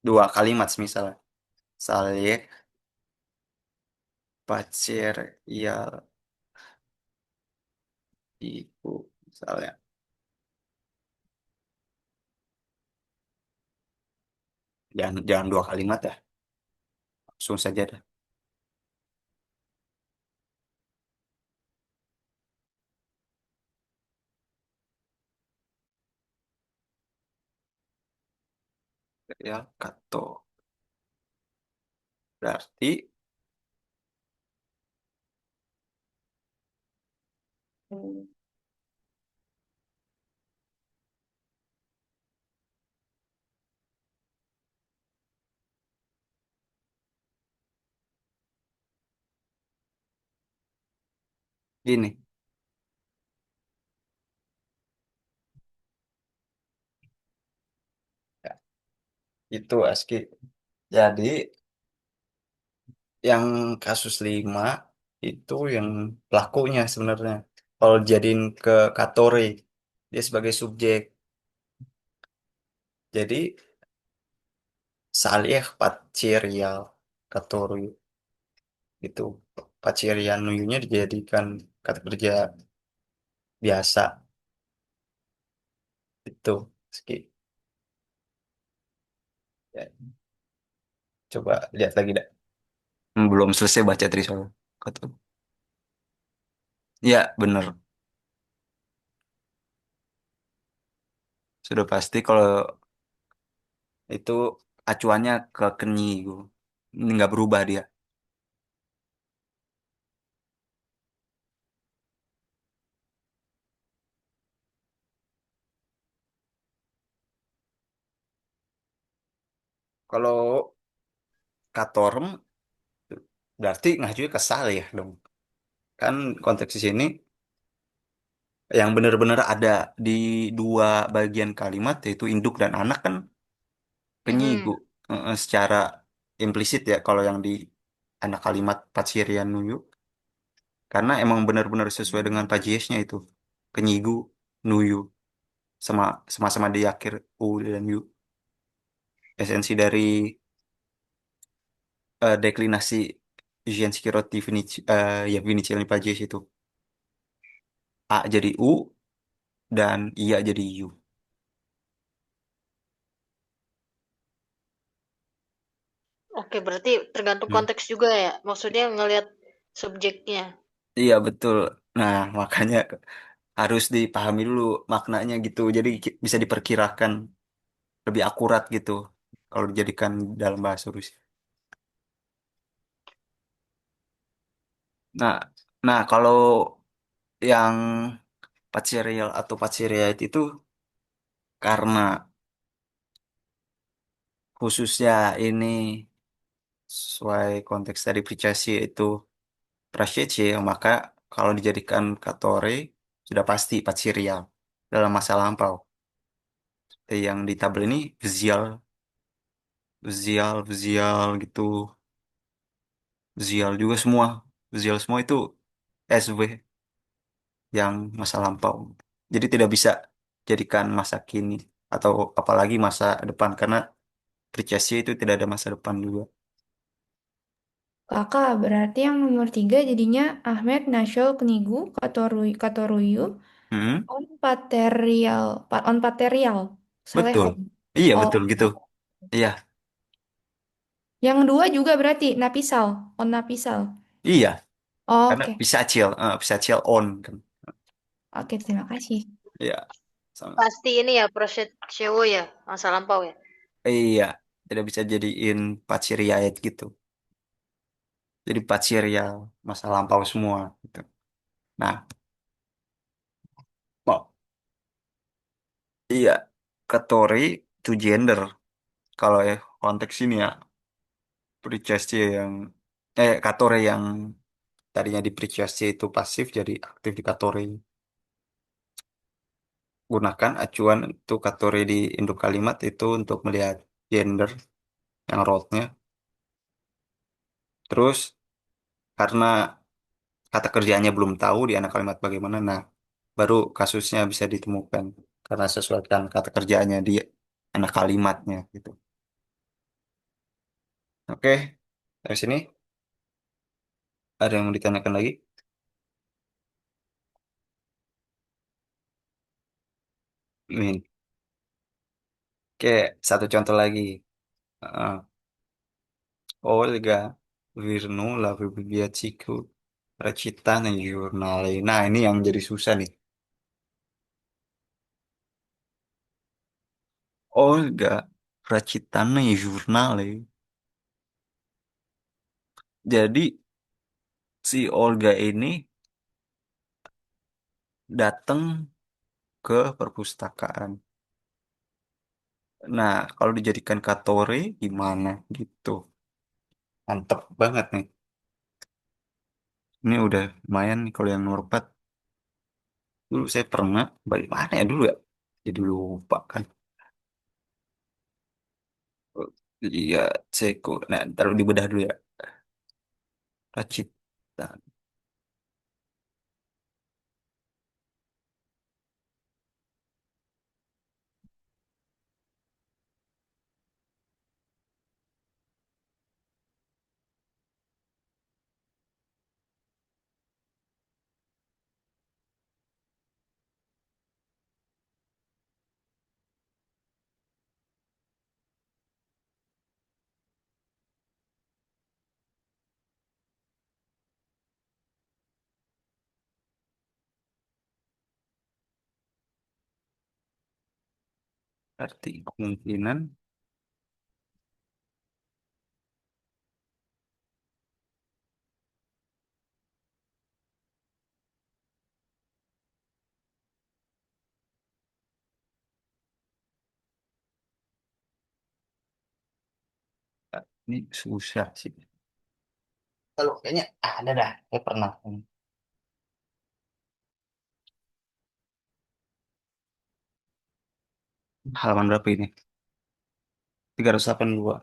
Dua kalimat misalnya. Saleh pacar ya ibu misalnya. Jangan dua kalimat ya. Langsung saja dah. Ya, kato. Berarti gini. Ya, itu ASCII. Jadi yang kasus 5 itu yang pelakunya sebenarnya. Kalau jadiin ke kategori dia sebagai subjek. Jadi Salih Pacirial kategori itu Pacirian nuyunya dijadikan kata kerja biasa itu. Ski. Ya, coba lihat lagi dah. Belum selesai baca Trisol. Kata. Ya, bener. Sudah pasti kalau itu acuannya ke Kenyigo. Ini nggak berubah dia. Kalau Katorm berarti ngajunya ke Saleh ya dong. Kan konteks di sini yang benar-benar ada di dua bagian kalimat yaitu induk dan anak kan Kenyigo. Mm-mm. Secara implisit ya kalau yang di anak kalimat Patsirian Nuyu. Karena emang benar-benar sesuai dengan Pajiesnya itu. Kenyigu, Nuyu. Sama sama-sama di akhir U dan U. Esensi dari deklinasi Jean Skirot ya Vinicius Pajies itu. A jadi U dan Iya jadi U. Oke, berarti tergantung Hmm. konteks juga ya. Maksudnya ngelihat subjeknya. Iya betul. Nah, makanya harus dipahami dulu maknanya gitu. Jadi bisa diperkirakan lebih akurat gitu kalau dijadikan dalam bahasa Rusia. Nah, nah kalau yang patsirial atau patsiriait itu karena khususnya ini sesuai konteks dari Pricasi itu prasetya, maka kalau dijadikan katore sudah pasti patsirial dalam masa lampau. Yang di tabel ini Zial gitu. Zial juga semua. Zial semua itu SW yang masa lampau. Jadi tidak bisa jadikan masa kini atau apalagi masa depan karena Tricasya itu tidak ada masa depan juga. Kakak, berarti yang nomor 3 jadinya Ahmed Nashol Knigu Katoruyu Hmm, on Paterial, on Paterial, betul. Salehong. Iya Oh, betul gitu. Iya, yang dua juga berarti Napisal, on Napisal. iya. Oh, Karena oke, bisa chill on kan. oke, terima kasih. Iya, sama. Pasti ini ya proses Shewo ya, masa lampau ya. Iya, tidak bisa jadiin Paciriait gitu. Jadi empat serial masa lampau semua gitu. Nah, oh iya, kategori to gender. Kalau ya konteks ini ya, Preciously yang Katore yang tadinya di Preciously itu pasif jadi aktif di Katore. Gunakan acuan untuk Katore di induk kalimat itu untuk melihat gender yang rootnya. Terus karena kata kerjanya belum tahu di anak kalimat bagaimana, nah baru kasusnya bisa ditemukan karena sesuaikan kata kerjaannya di anak kalimatnya gitu. Oke, dari sini ada yang mau ditanyakan lagi? Min. Oke, satu contoh lagi. Heeh. Olga Virnu la biblioteko recitano i giornali. Nah, ini yang jadi susah nih. Olga recitano i giornali. Jadi si Olga ini datang ke perpustakaan. Nah, kalau dijadikan katore gimana gitu. Mantep banget nih. Ini udah lumayan nih kalau yang nomor 4. Dulu saya pernah, bagaimana ya dulu ya? Jadi lupa kan. Oh, iya, Ceko. Nah, taruh di bedah dulu ya. Racitan. Arti kemungkinan ini susah sih. Kalau kayaknya ada dah. Saya pernah. Halaman berapa ini? 382.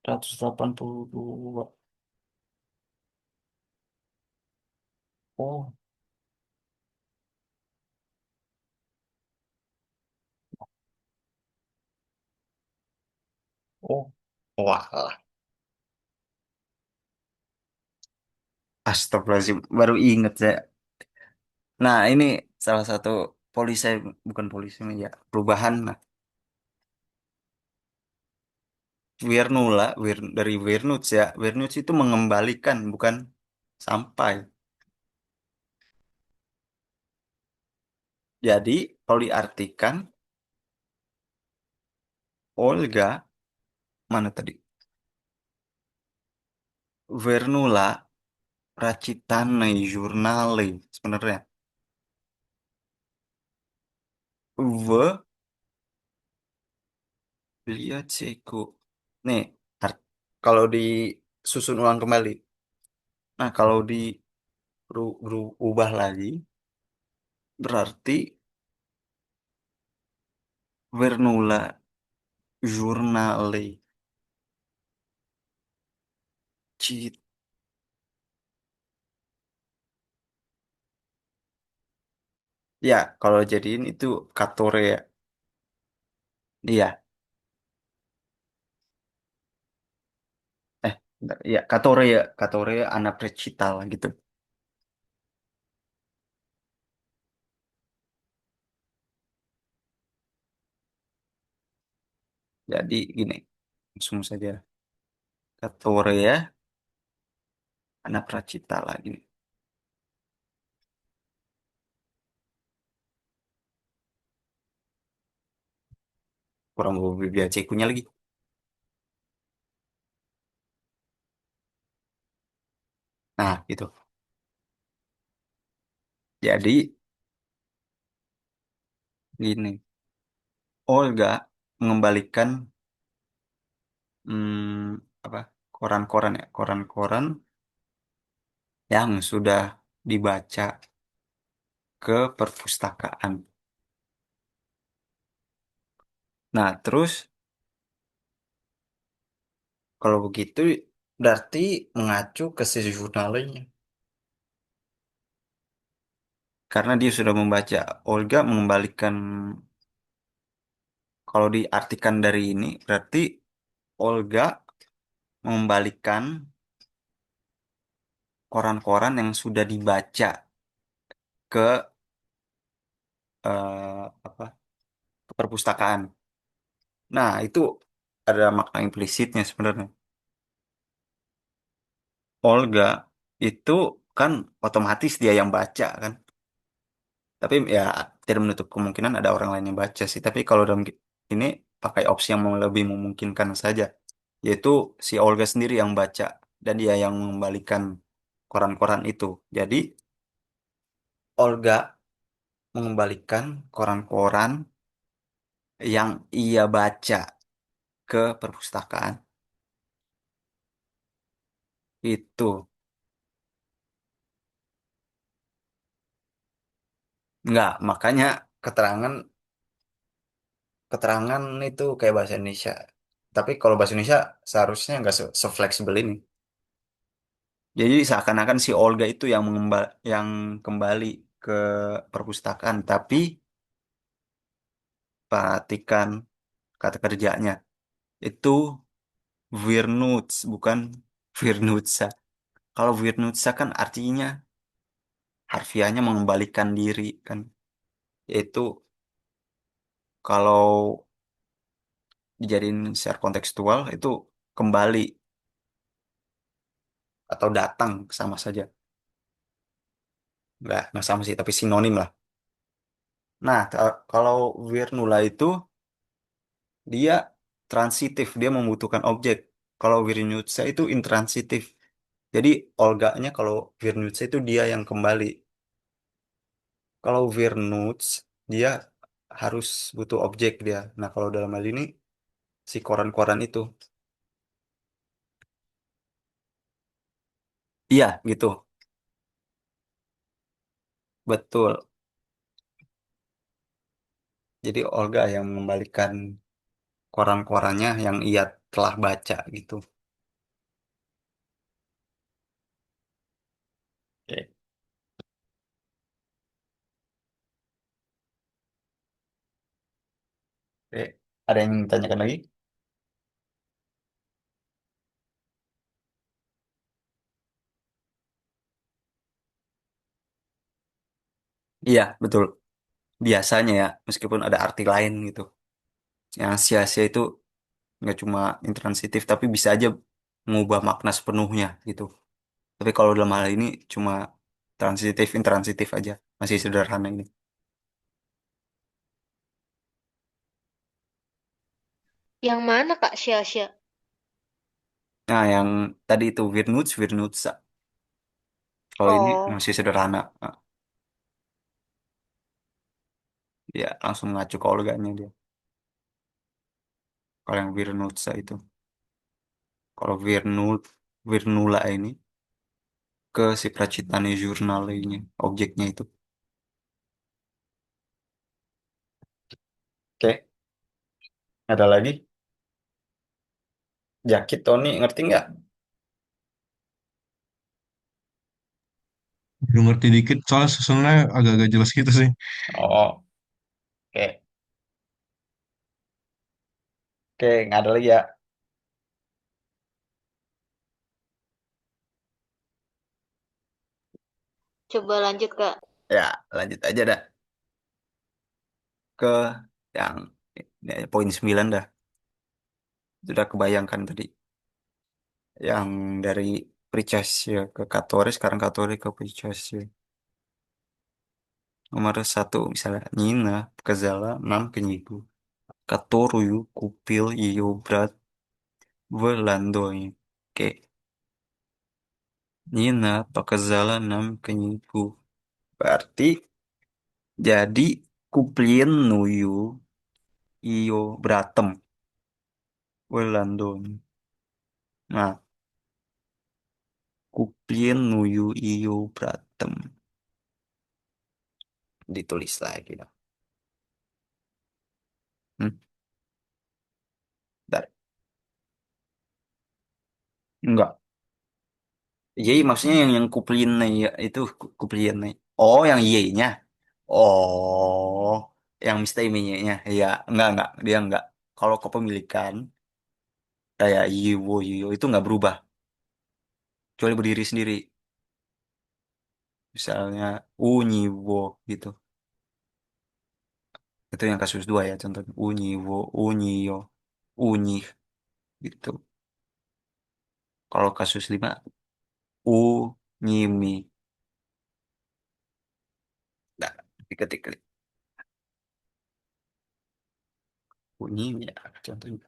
182. Oh, oh. Wah, astagfirullahaladzim. Baru inget saya. Nah, ini salah satu polisi, bukan polisi ya, perubahan. Nah, Wirnula, dari Wirnuts ya. Wirnuts itu mengembalikan, bukan sampai. Jadi, kalau diartikan, Olga, mana tadi? Vernula Racitanei Jurnale sebenarnya. V lihat Ceko. Nih, kalau disusun ulang kembali. Nah, kalau ubah lagi, berarti Vernula Jurnale. Cit. Ya, kalau jadiin itu Katore ya. Iya, bentar. Ya, Katore ya. Katore anak recital gitu. Jadi gini, langsung saja. Katore ya, anak recital lagi. kurang biaya cekunya lagi. Nah, gitu. Jadi gini, Olga mengembalikan apa koran-koran ya, koran-koran yang sudah dibaca ke perpustakaan. Nah, terus kalau begitu berarti mengacu ke sisi jurnalnya. Karena dia sudah membaca, Olga mengembalikan, kalau diartikan dari ini, berarti Olga mengembalikan koran-koran yang sudah dibaca ke apa ke perpustakaan. Nah, itu ada makna implisitnya sebenarnya. Olga itu kan otomatis dia yang baca kan. Tapi ya tidak menutup kemungkinan ada orang lain yang baca sih. Tapi kalau dalam ini pakai opsi yang lebih memungkinkan saja, yaitu si Olga sendiri yang baca dan dia yang mengembalikan koran-koran itu. Jadi Olga mengembalikan koran-koran yang ia baca ke perpustakaan. Itu enggak, makanya keterangan keterangan itu kayak bahasa Indonesia. Tapi kalau bahasa Indonesia seharusnya nggak se-fleksibel ini. Jadi seakan-akan si Olga itu yang kembali ke perpustakaan, tapi perhatikan kata kerjanya itu Virnuts bukan Virnutsa. Kalau Virnutsa kan artinya harfiahnya mengembalikan diri kan. Yaitu kalau dijadiin secara kontekstual itu kembali atau datang sama saja. Nggak sama sih, tapi sinonim lah. Nah, kalau Virnula itu dia transitif, dia membutuhkan objek. Kalau Virnutsa itu intransitif. Jadi Olganya kalau Virnutsa itu dia yang kembali. Kalau Virnuts dia harus butuh objek dia. Nah, kalau dalam hal ini si koran-koran itu. Iya, gitu. Betul. Jadi Olga yang mengembalikan koran-korannya yang ia telah baca gitu. Oke. Oke. Ada yang ditanyakan lagi? Iya, betul. Biasanya ya, meskipun ada arti lain gitu. Yang sia-sia itu nggak cuma intransitif, tapi bisa aja mengubah makna sepenuhnya gitu. Tapi kalau dalam hal ini cuma transitif, intransitif aja. Masih sederhana ini. Yang mana Kak sia-sia? Nah, yang tadi itu Virnuts, Virnutsa. Kalau ini Oh, masih sederhana. Nah, dia langsung mengacu ke organnya dia. Kalau yang Virnutsa itu. Kalau Virnula ini ke si Pracitani Jurnal ini, objeknya itu. Oke, ada lagi? Jakit Tony, ngerti nggak? Belum ngerti dikit, soalnya susunnya agak-agak jelas gitu sih. Oh, oke. Oke, nggak ada lagi ya. coba lanjut Kak. Ya, lanjut aja dah ke yang poin 9 dah. Sudah kebayangkan tadi. Yang dari Pricasya ke Katori, sekarang Katori ke Pricasya. Nomor satu misalnya Nina ke Zala, 6 ke Nyigu. Которую купил ее брат в Лондоне. Oke, Nina показала нам книгу. Berarti jadi купленную ее братом в Лондоне. Nah, купленную ее братом. Ditulis lagi dong. Hmm, bentar. Enggak. Y maksudnya yang kuplinnya itu kuplinnya. Oh, yang Y-nya. Oh, yang Mr. nya. Iya, enggak. Dia enggak. Kalau kepemilikan kayak Yiwo Yiwo itu enggak berubah. Kecuali berdiri sendiri. Misalnya Unyiwo gitu. Itu yang kasus dua ya contohnya. Unyiwo, Unyiyo, Unyih gitu. Kalau kasus lima Unyimi. Nah, diketik-ketik. Unyimi ya contohnya.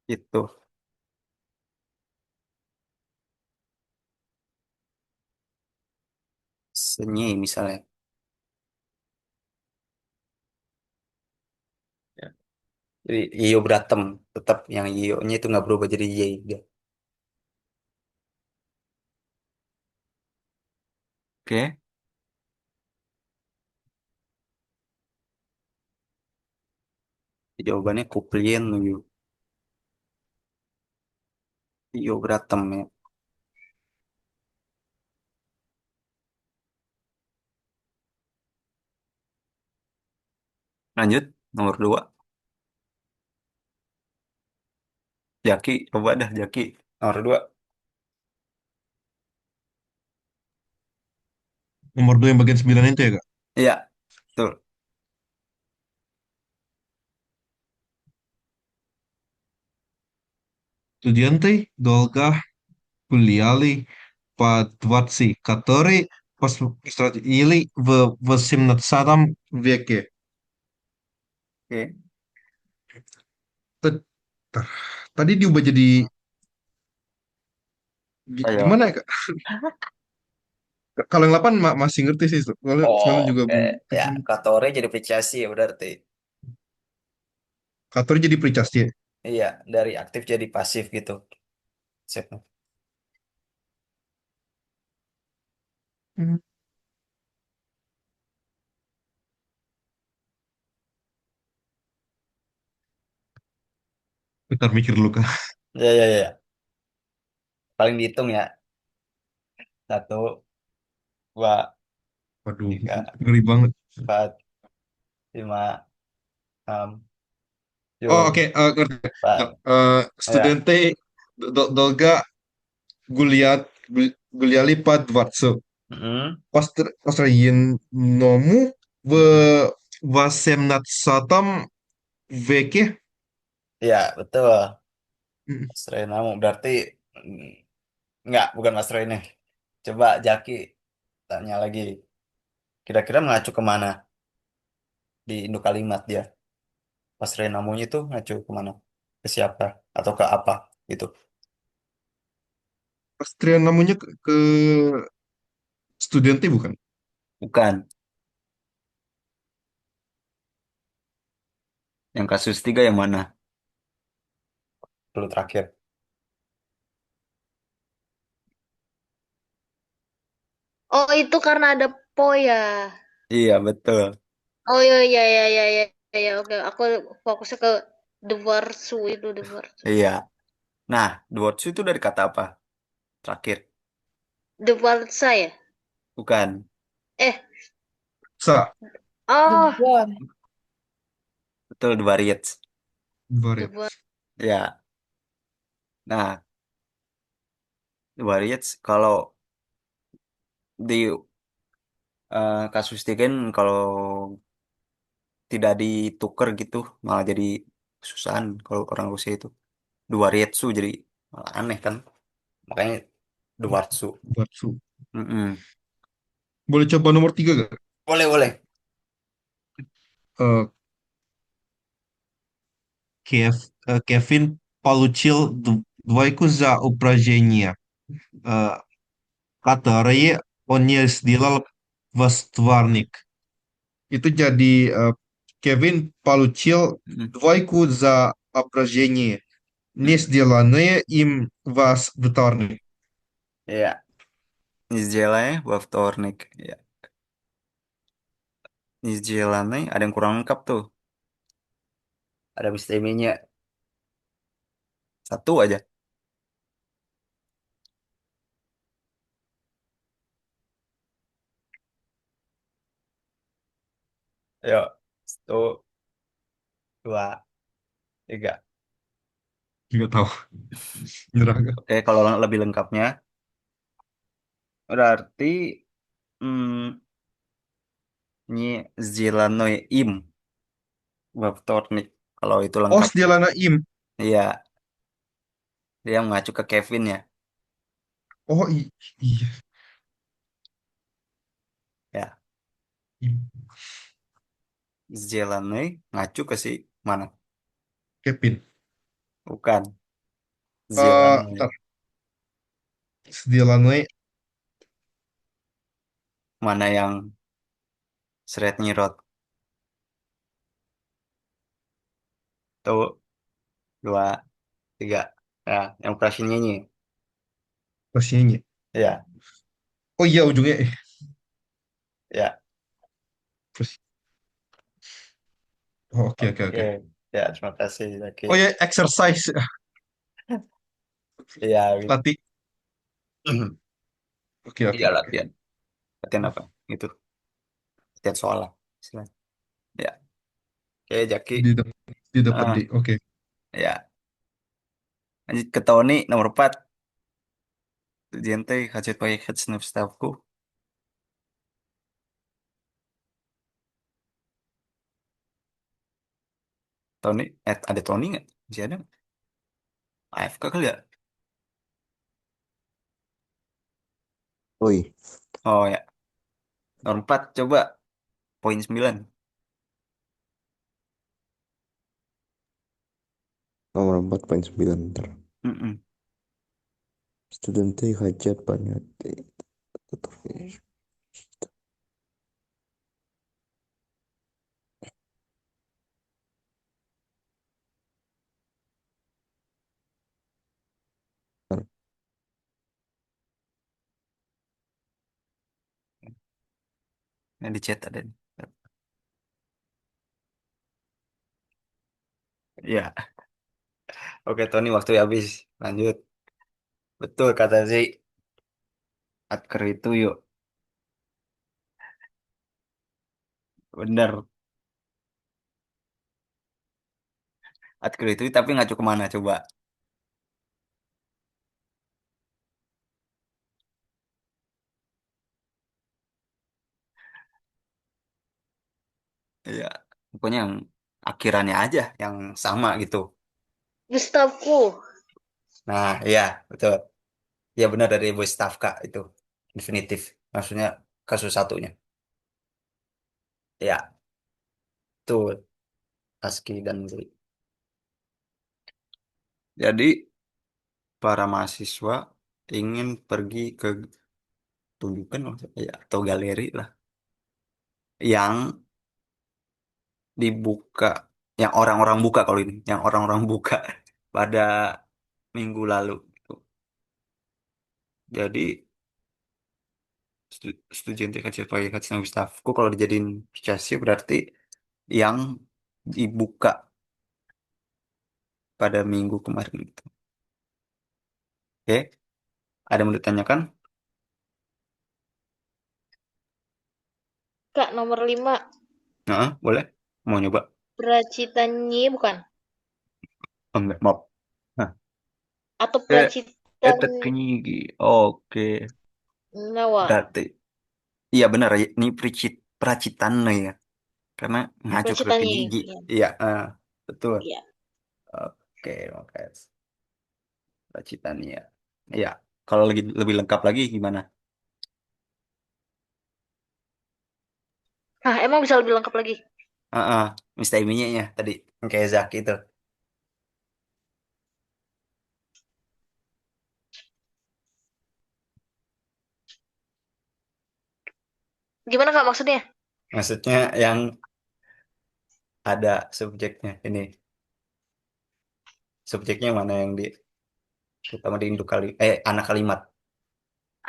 Itu. Senyi misalnya. Ya. Jadi Iyo beratem tetap yang Iyo-nya itu nggak berubah jadi Y dia. Oke, jawabannya kuplien Iyo. Iyo beratem ya. Lanjut nomor dua. Jaki, coba dah Jaki. Nomor dua. Nomor 2 yang bagian 9 itu ya, Kak? Iya, betul. Студенты долго гуляли по дворцу, который построили в 18 веке. Oke, Ted- Tadi diubah jadi ayo. gimana ya, Kak? Kalau yang 8 masih ngerti sih, soalnya 9 juga Oke, belum ya. ketemu. Katore jadi apresiasi ya berarti. Kator jadi Pricastia. Iya, dari aktif jadi pasif gitu. Sip. Hmm. Bentar mikir dulu, Kak. Ya, ya, ya. Paling dihitung ya. Satu, dua, Waduh, tiga, ngeri banget. empat, lima, enam, Oh, tujuh, oke, ngerti. delapan. Ya. Studente dolga guliat guliali по дворцу. Mm-mm. Построенному в Mm-mm. 18 веке. Ya, betul. Hmm, Mas Renamu berarti mm, enggak, bukan Mas Rene. Coba Jaki tanya lagi. Kira-kira mengacu kemana di induk kalimat dia? Mas Renamunya itu ngacu kemana? Ke siapa? Atau ke apa? Gitu. Построенномуnya ke studente bukan? Bukan. Yang kasus tiga yang mana? Dulu terakhir. Oh, itu karena ada po ya. Iya, betul. Oh iya iya iya iya iya iya, oke. Aku fokusnya ke The Warsu itu The Warsu. Iya. Nah, Dwarfs itu dari kata apa? Terakhir. The Warsa ya? Bukan. Eh, Sa, The oh, Boar. Betul, dua Riyadh. Dua. Coba. Ya, nah dua Riyadh kalau di kasus ini kan kalau tidak ditukar gitu malah jadi kesusahan kalau orang Rusia itu. Dua Ryetsu jadi malah aneh kan. Makanya dua Ryetsu. Batsu. Mm-mm. Boleh coba nomor 3 gak? Boleh, boleh. Eh, Kevin получил двойку за упражнение, э, которые он не сделал во вторник. Itu jadi Kevin получил Mm. двойку за упражнение, не Mm. сделанное им во вторник. Ya, Nizjelanya Wavtornik. Ya, Nizjelanya ada yang kurang lengkap tuh. Ada misteminya satu aja. Ayo, satu, dua, tiga. Nggak tahu. Nyerah nggak? Oke, kalau lebih lengkapnya berarti hmm, Nizjelanya Im Wavtornik. Kalau itu Oh, lengkap. Sdialana Im. Iya, dia mengacu ke Kevin ya. Oh, iya. Ya, Im. Zelane ngacu ke si mana? Kevin. Bukan. Ntar. Zelane. Sdialana Mana yang Sred Nyirot? Tuh, dua, tiga. Ya, yang operasi nyanyi. pasiennya. Ya, Oh iya, ujungnya. ya. Oh, oke, oke, Oke. oke. Ya, terima kasih, Zaki. Oh ya, exercise. Iya, gitu. Latih. Oke, oke, Iya, oke. latihan. Latihan apa? Itu. Latihan soal lah. Istilahnya. Ya. Oke, Jaki. Didapat, didapat Ah, di. Oke. ya. Lanjut ke Tony, nomor 4. Gente, hajat pakai head staffku. Tony, ada Tony nggak? Masih ada nggak? AFK kali ya? Oi, Oh ya. Nomor 4, coba. Poin 9. nomor 4,9 ntar. Mm-mm. Studentei hajat banyak. Yang di chat ada nih. Ya, oke Tony waktu habis. Lanjut. Betul kata si Atker itu yuk. Bener. Atker itu tapi ngacu kemana coba? Ya, pokoknya yang akhirannya aja yang sama gitu. Gustavku. Nah, iya betul. Ya benar dari Boy Stavka itu. Definitif. Maksudnya kasus satunya. Ya, betul. Aski dan Zri. Jadi para mahasiswa ingin pergi ke tunjukkan maksudnya, ya, atau galeri lah yang dibuka, yang orang-orang buka kalau ini, yang orang-orang buka pada minggu lalu gitu. Jadi studi kecil pakai kacang Gustafku kalau dijadiin Picasso berarti yang dibuka pada minggu kemarin gitu. Oke, ada yang mau ditanyakan? Kak, nomor 5. Nah, boleh. Mau nyoba? Pracitanyi bukan? Enggak, maaf. Hah. Atau Eh, Pracitan Kenyigi. Oke. Nawa? Berarti. Iya benar ya. Ini Pracitan ya. Karena ngacu ke Pracitanyi. Kenyigi. Ya. Iya, betul. Iya. Oke, oke. Pracitan ya. Iya. Kalau lagi lebih lengkap lagi gimana? Nah, emang bisa lebih lengkap lagi. Mr. Eminya ya tadi. Kayak Zaki itu. Gimana Kak maksudnya? Maksudnya yang ada subjeknya. Ini. Subjeknya mana yang di terutama di induk kali anak kalimat.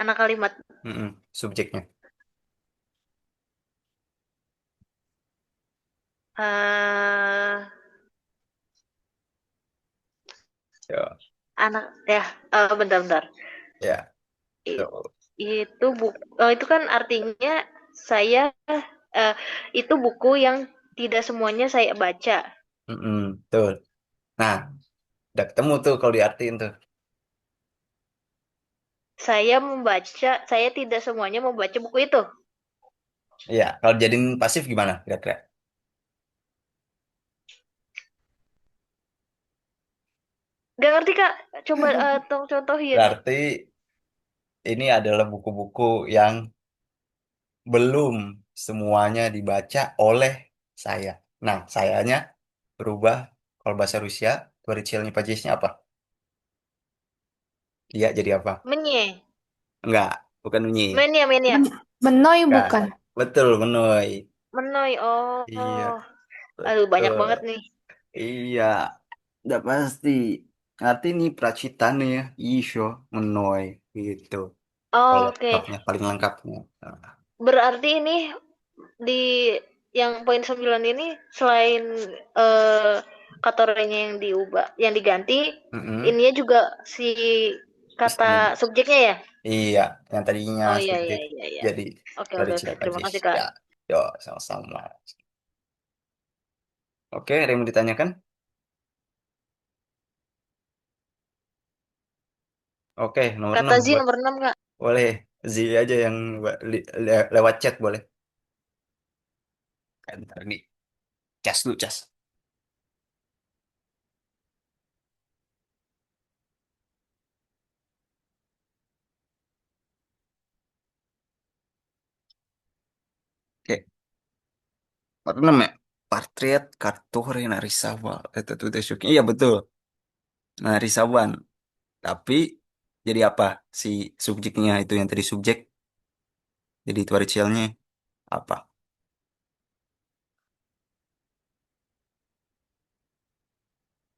Anak kalimat. Subjeknya. eh Ya, anak ya, bentar-bentar. ya. I- Tuh. itu buku, itu kan artinya saya eh, itu buku yang tidak semuanya saya baca. Tuh. Nah, udah ketemu tuh kalau diartiin tuh. Saya tidak semuanya membaca buku itu. Iya, kalau jadiin pasif gimana kira-kira? Gak ngerti Kak, coba tolong contohin. Berarti ini adalah buku-buku yang belum semuanya dibaca oleh saya. Nah, sayanya berubah kalau bahasa Rusia, tворчельный падежnya apa? Dia jadi apa? Menye, Enggak, bukan bunyi. menia, menia, Menoi Enggak. bukan? Betul, menoi. menoi. Iya, Oh, aduh banyak banget betul. nih. Iya, udah pasti. Arti ini Pracitan ya, Isho, menoi gitu. Kalau Oh, oke. lengkapnya, paling lengkapnya. Nah, Berarti ini di yang poin 9 ini selain eh kategorinya yang diubah, yang diganti, mm-mm. ininya juga si kata Bisa. subjeknya ya? Iya, yang tadinya Oh iya iya subjek iya iya. jadi Oke oke oke. Tворчельный Terima падеж. kasih Kak. Ya, yo, sama-sama. Oke, ada yang mau ditanyakan? Oke, nomor Kata 6 Z buat nomor 6 Kak. boleh aja yang lewat chat boleh. Ntar nih, cas dulu, cas. Oke, nomor 6 ya. Portrait Kartore Narisawa. Itu tuh Daisuke. Iya betul. Narisawan. Tapi jadi apa? Si subjeknya itu yang tadi subjek. Jadi tuaricelnya apa?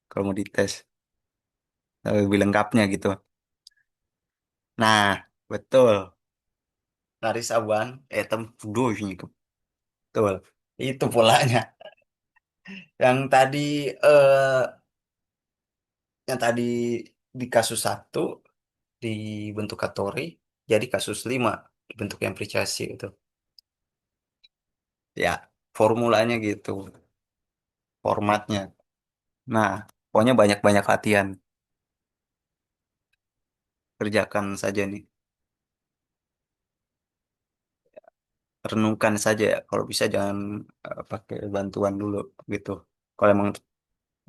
Kalau mau dites. Lebih lengkapnya gitu. Nah, betul. Narisawan. Tempudoi. Betul. Itu polanya. Yang tadi yang tadi di kasus satu dibentuk katori, jadi kasus 5 dibentuk yang privasi itu. Ya, formulanya gitu, formatnya. Nah, pokoknya banyak-banyak latihan. Kerjakan saja nih. Renungkan saja ya. Kalau bisa jangan pakai bantuan dulu gitu. Kalau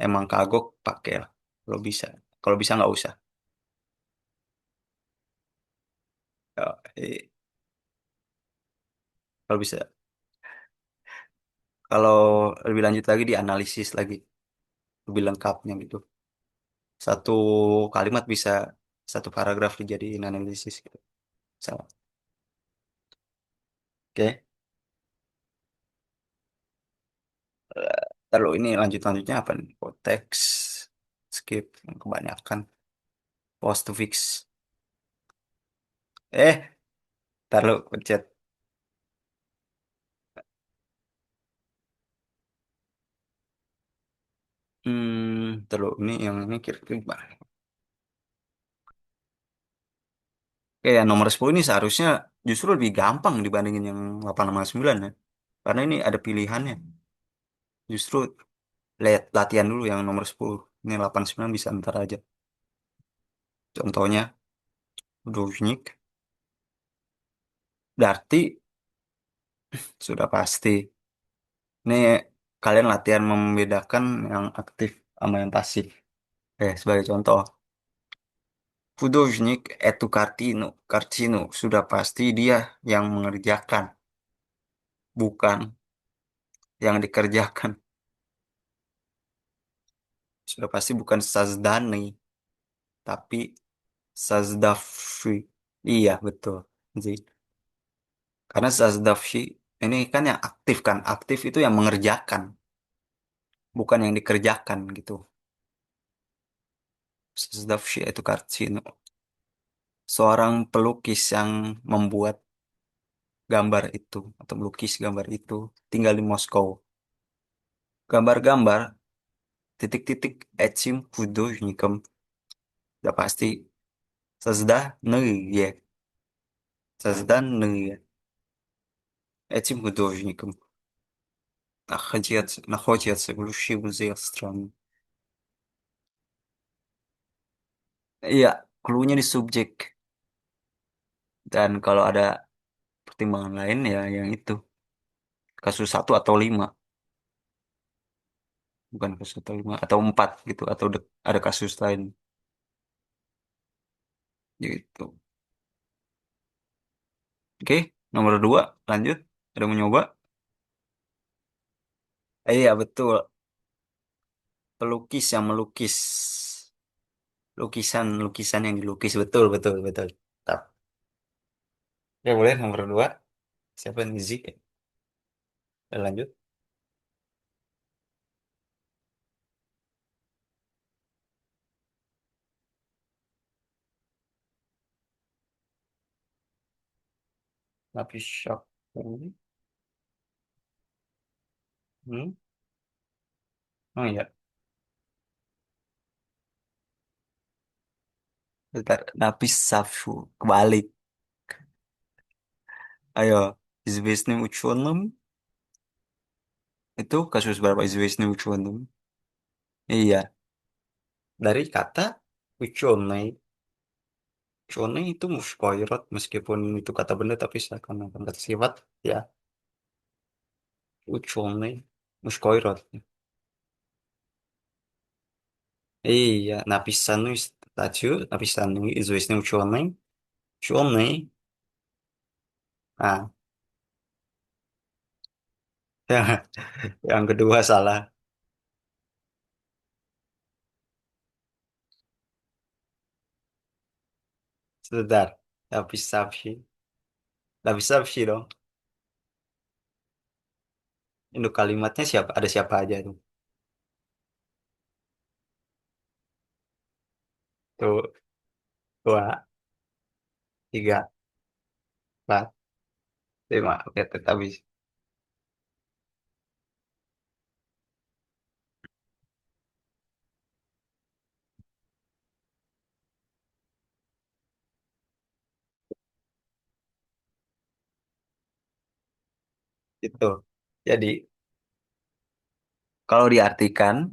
emang kagok pakai lah. Kalau bisa. Kalau bisa nggak usah. Ya, kalau bisa. Kalau lebih lanjut lagi dianalisis lagi lebih lengkapnya gitu. Satu kalimat bisa satu paragraf dijadiin analisis gitu. Sama. Oke. Lalu ini lanjut-lanjutnya apa nih? Konteks, skip, kebanyakan, post to fix. Taruh pencet. Taruh ini yang ini kira-kira gimana? Oke, yang nomor 10 ini seharusnya justru lebih gampang dibandingin yang 8 sama 9 ya. Karena ini ada pilihannya. Justru Lihat latihan dulu yang nomor 10. Ini 89 bisa ntar aja. Contohnya, Dovnik. Berarti sudah pasti. Ini kalian latihan membedakan yang aktif sama yang pasif. Sebagai contoh, Fudojnik itu Kartino. Kartino sudah pasti dia yang mengerjakan, bukan yang dikerjakan. Sudah pasti bukan Sazdani, tapi Sazdafri. Iya, betul. Zi. Karena Sazdafri ini kan yang aktif kan. Aktif itu yang mengerjakan, bukan yang dikerjakan gitu. Sazdafri itu Kartino. Seorang pelukis yang membuat gambar itu atau melukis gambar itu tinggal di Moskow. Gambar-gambar titik-titik etching художником. Udah pasti созданные, созданные этим художником находятся в ключевых стран. Iya, clue-nya di subjek. Dan kalau ada pertimbangan lain ya yang itu. Kasus satu atau lima. Bukan kasus atau lima. Atau empat gitu. Atau ada kasus lain. Gitu. Oke, nomor dua. Lanjut. Ada mau nyoba? Iya, betul. Pelukis yang melukis. Lukisan yang dilukis. Betul, betul, betul. Tap. Ya, boleh nomor dua. Siapa nih Zik? Lanjut. Lapis Shakuni. Hmm? Oh iya. Bentar. Lapis Safsu. Kebalik. Ayo. Известным ученым. Itu kasus berapa известный ученым? Iya. Dari kata ученый. Ученый itu muskoirot. Meskipun itu kata benda tapi seakan-akan kata sifat. Ya. Ученый. Muskoirot. Iya. Написанный статью. Написанный известный ученый. Ученый. Ah. Yang kedua salah. Sebentar. Lapis Sabshi. Lapis Sabshi dong. Induk kalimatnya siapa? Ada siapa aja tuh? Tuh, dua, tiga, empat, lima. Oke, tetap habis. Itu. Jadi, kalau diartikan,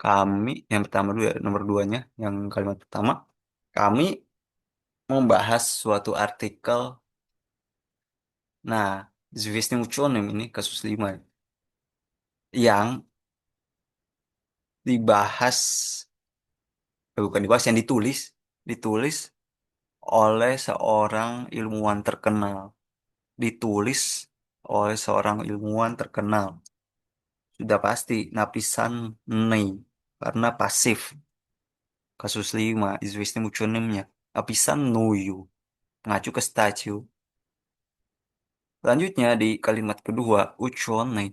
kami, yang pertama dulu ya, nomor duanya, yang kalimat pertama, kami membahas suatu artikel. Nah, Zwisny Uchonim ini kasus 5 ya, yang dibahas, bukan dibahas, yang ditulis oleh seorang ilmuwan terkenal. Ditulis oleh seorang ilmuwan terkenal. Sudah pasti napisan nih karena pasif. Kasus 5 известным ученым-nya. Napisan nuyu mengacu ke statue. Selanjutnya di kalimat kedua ученый,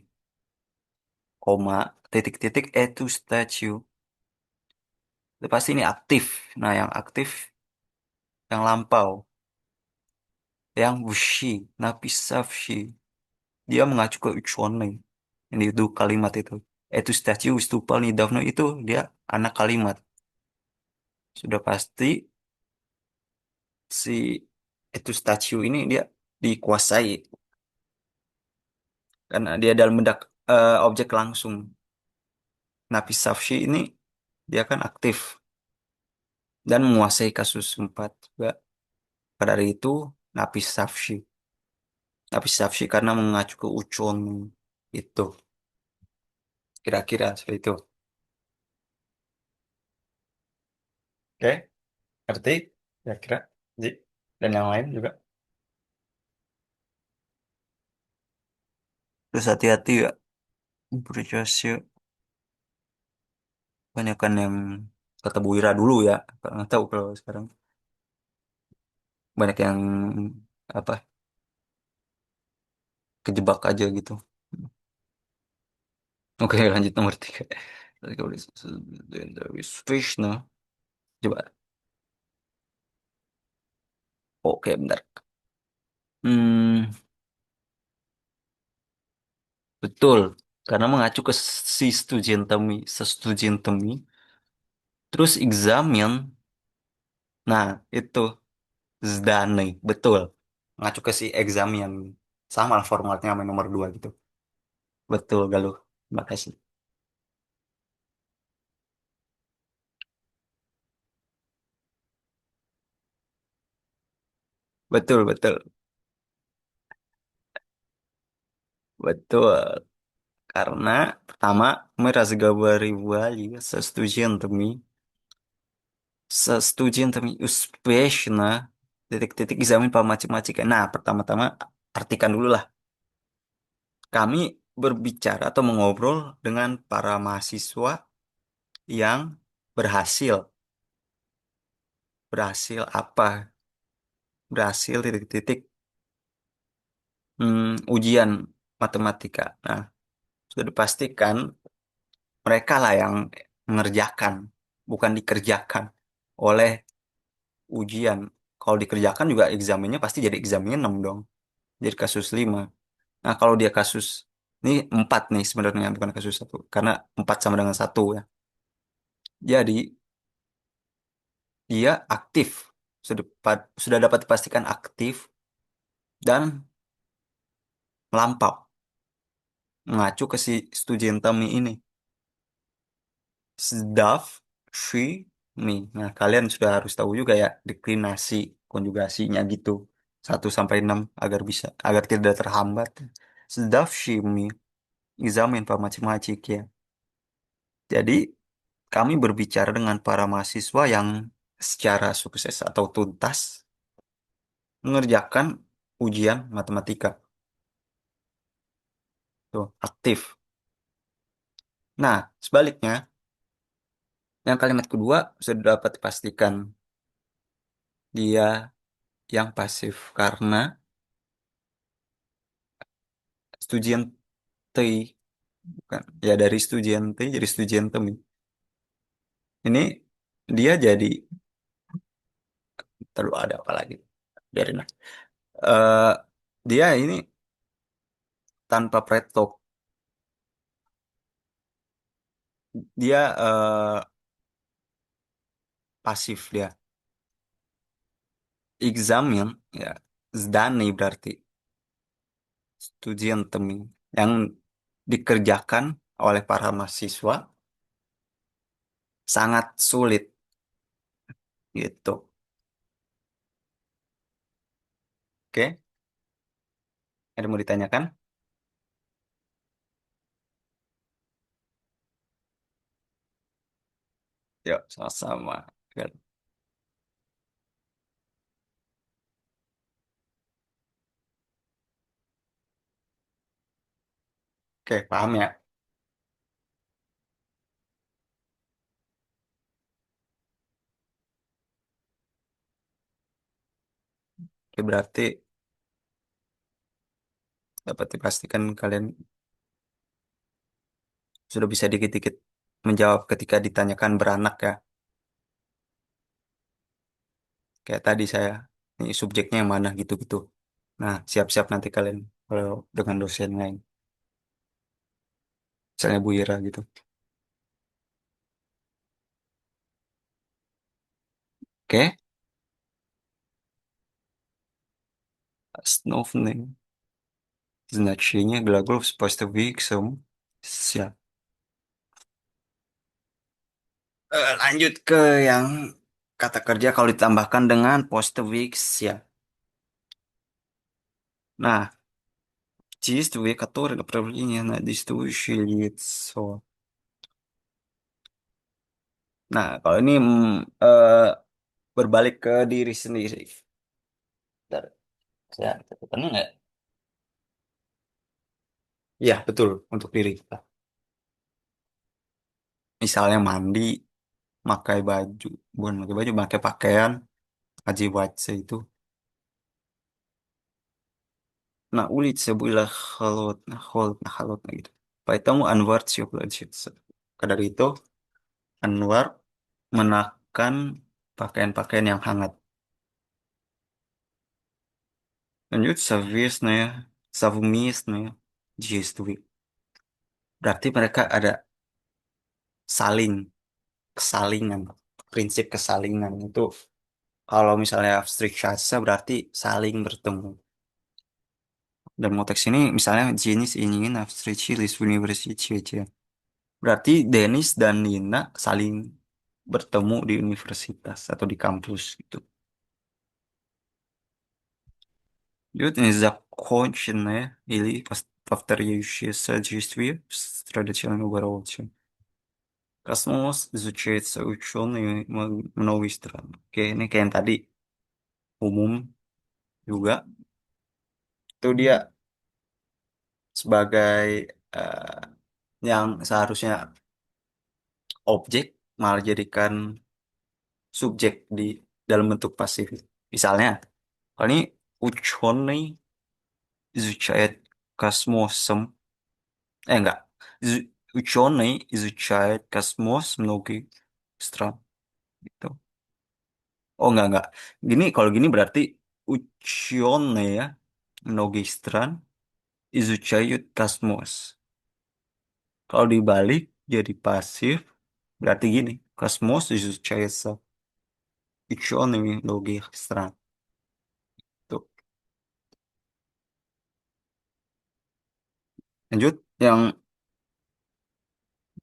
koma titik-titik itu statue. Sudah pasti ini aktif. Nah, yang aktif yang lampau. Yang wushi, napisavshi. Dia mengacu ke ученый. Ini itu kalimat itu. Itu statue выступал недавно itu dia anak kalimat. Sudah pasti si itu statue ini dia dikuasai karena dia dalam bentuk objek langsung. Nafis Safshi ini dia kan aktif dan menguasai kasus 4 juga. Pada hari itu Nafis Safshi. Nafis Safshi karena mengacu ke Uchon itu. Kira-kira seperti itu. Oke, ngerti? Kira-kira. Ji. Dan yang lain juga. Terus hati-hati ya. Berjasa banyak kan yang kata Bu Ira dulu ya. Nggak tahu kalau sekarang. Banyak yang apa kejebak aja gitu. Oke, lanjut nomor 3. Tadi kalau dari Krishna. Coba. Oke, bentar. Hmm, betul. Karena mengacu ke si studentemi, sestudentemi. Terus examine. Nah, itu zdane. Betul. Mengacu ke si examine. Sama lah formatnya sama nomor 2 gitu. Betul, Galuh. Terima kasih. Betul, betul. Betul. Karena pertama, мы разговаривали со студентами, успешно, titik-titik экзамен по математике. Nah, pertama-tama artikan dulu lah. Kami berbicara atau mengobrol dengan para mahasiswa yang berhasil. Berhasil apa? Berhasil titik-titik ujian matematika. Nah, sudah dipastikan mereka lah yang mengerjakan, bukan dikerjakan oleh ujian. Kalau dikerjakan juga examennya pasti jadi examennya 6 dong. Jadi kasus 5. Nah, kalau dia kasus, ini 4 nih sebenarnya, bukan kasus 1. Karena 4 sama dengan 1 ya. Jadi, dia aktif. Sudah dapat dipastikan aktif dan melampau. Mengacu ke si Studentami ini. Sdaf, she, me. Nah, kalian sudah harus tahu juga ya deklinasi, konjugasinya gitu. 1 sampai 6 agar bisa, agar tidak terhambat. Sdaf, she, me. Examen Pak Macik-Macik ya. Jadi, kami berbicara dengan para mahasiswa yang secara sukses atau tuntas mengerjakan ujian matematika. Tuh, aktif. Nah, sebaliknya, yang kalimat kedua sudah dapat dipastikan dia yang pasif karena student bukan ya dari studente jadi studentem. Ini dia jadi terlalu ada apa lagi? Biarin lah. Eh, dia ini tanpa pretok. Dia pasif dia. Examen ya zdani berarti studentemi yang dikerjakan oleh para mahasiswa sangat sulit gitu. Oke, ada mau ditanyakan? Yuk, sama-sama. Oke, paham ya? Oke, berarti dapat dipastikan kalian sudah bisa dikit-dikit menjawab ketika ditanyakan beranak ya. Kayak tadi saya, ini subjeknya yang mana gitu-gitu. Nah, siap-siap nanti kalian kalau dengan dosen lain. Misalnya Bu Ira gitu. Oke, основные значения глаголов с поставиком. Siap. Lanjut ke yang kata kerja kalau ditambahkan dengan postfix ya. Nah, действие, которое направление на действующее лицо. Nah, kalau ini berbalik ke diri sendiri. Bentar, ya, catatannya nggak? Ya, betul untuk diri kita. Misalnya mandi, pakai baju, bukan pakai baju, pakai pakaian, wajib itu. На улице было холодно, холодно, холодно gitu. Поэтому Anwar tiup lanjut. Dari itu, Anwar menakan pakaian-pakaian yang hangat. Lanjut, совместное действие. Berarti mereka ada saling, kesalingan, prinsip kesalingan itu. Kalau misalnya встречаться berarti saling bertemu. Dalam konteks ini, misalnya Jenis ingin встречались в университете. Berarti Dennis dan Nina saling bertemu di universitas atau di kampus gitu. Идет незаконченное или повторяющееся действие в традиционной обороте. Космос изучается учеными многих стран. Oke, ini kayak yang tadi umum juga. Itu dia sebagai eh, yang seharusnya objek malah jadikan subjek di dalam bentuk pasif. Misalnya, kalau ini ученый изучает космосом. Enggak. Ученый изучает космос многих стран. Gitu. Oh, enggak. Gini, kalau gini berarti ученые многих стран изучают космос. Kalau dibalik jadi pasif, berarti gini. Космос изучается учеными многих стран. Tuh. Lanjut, yang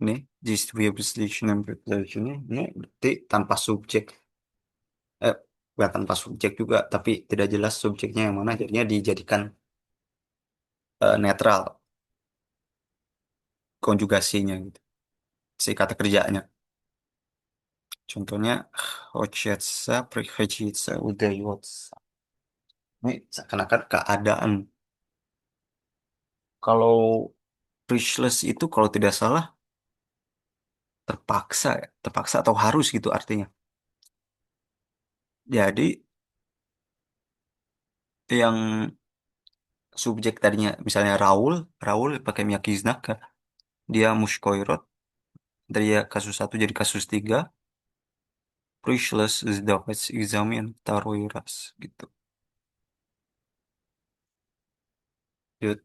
ini, действие безличным предложением, ini berarti tanpa subjek. eh Bukan tanpa subjek juga, tapi tidak jelas subjeknya yang mana, jadinya dijadikan netral konjugasinya gitu, si kata kerjanya. Contohnya хочется, приходится, удается. Ini seakan-akan keadaan. Kalau priceless itu kalau tidak salah terpaksa ya, terpaksa atau harus gitu artinya. Jadi yang subjek tadinya misalnya Raul, Raul pakai Miyakizaka, dia mushkoirot, dari ya kasus satu jadi kasus tiga. Пришлось сдавать экзамен второй раз gitu. И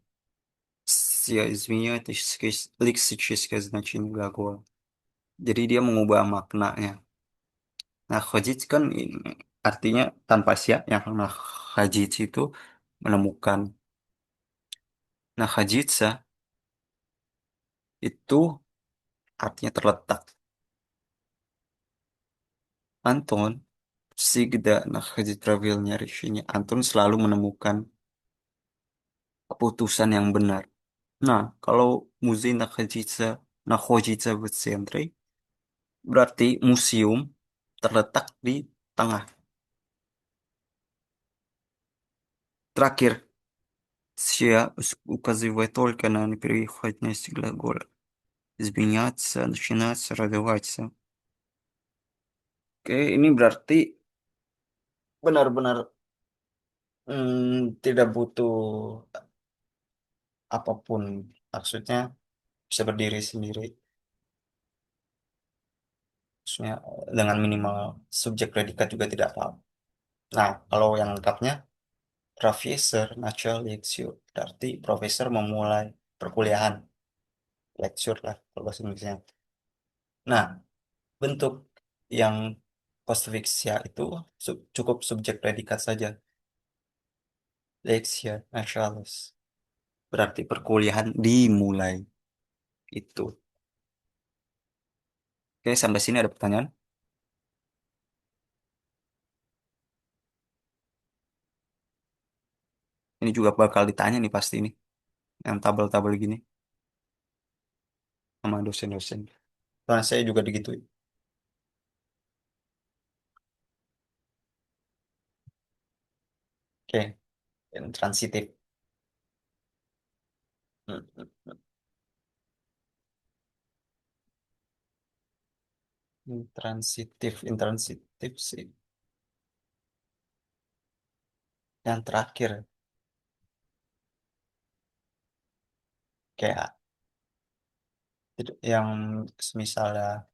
я изменяет лексическое значение глагоla. Jadi dia mengubah maknanya. Nah, khojit kan artinya tanpa siap, yang nah khajit itu menemukan. Nah, khajitsa itu artinya terletak. Anton всегда находит правильное решение. Anton selalu menemukan keputusan yang benar. Nah, kalau музей находится в центре, berarti museum terletak di tengah. Terakhir, Sia указывает только на непереходность глагола. Изменяться, начинаться, развиваться. Oke, ini berarti benar-benar tidak butuh apapun. Maksudnya bisa berdiri sendiri. Maksudnya dengan minimal subjek predikat juga tidak apa-apa. Nah, kalau yang lengkapnya, Profesor начал лекцию. Berarti profesor memulai perkuliahan. Lecture lah kalau bahasa Inggrisnya. Nah, bentuk yang postfixia itu cukup subjek predikat saja. Lexia началась. Berarti perkuliahan dimulai. Itu. Oke, sampai sini ada pertanyaan. Ini juga bakal ditanya nih pasti nih, yang tabel-tabel gini sama dosen-dosen. Karena saya juga digituin. Oke, yang transitif. Hmm, hmm. Intransitif sih. Yang terakhir, kayak yang misalnya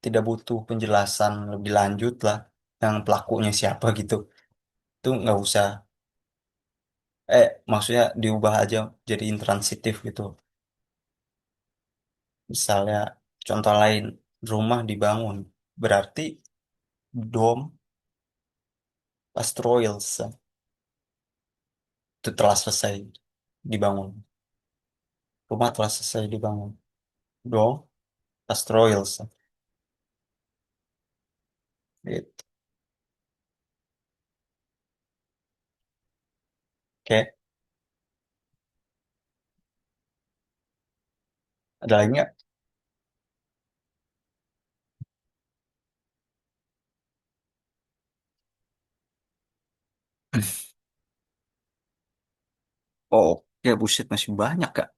tidak butuh penjelasan lebih lanjut lah, yang pelakunya siapa gitu. Itu nggak usah, maksudnya diubah aja jadi intransitif gitu. Misalnya, contoh lain, rumah dibangun, berarti dom Pastroils itu telah selesai dibangun. Rumah telah selesai dibangun. Dom Pastroils. Gitu. Oke, ada lagi nggak? Oh, oke, buset masih banyak kak.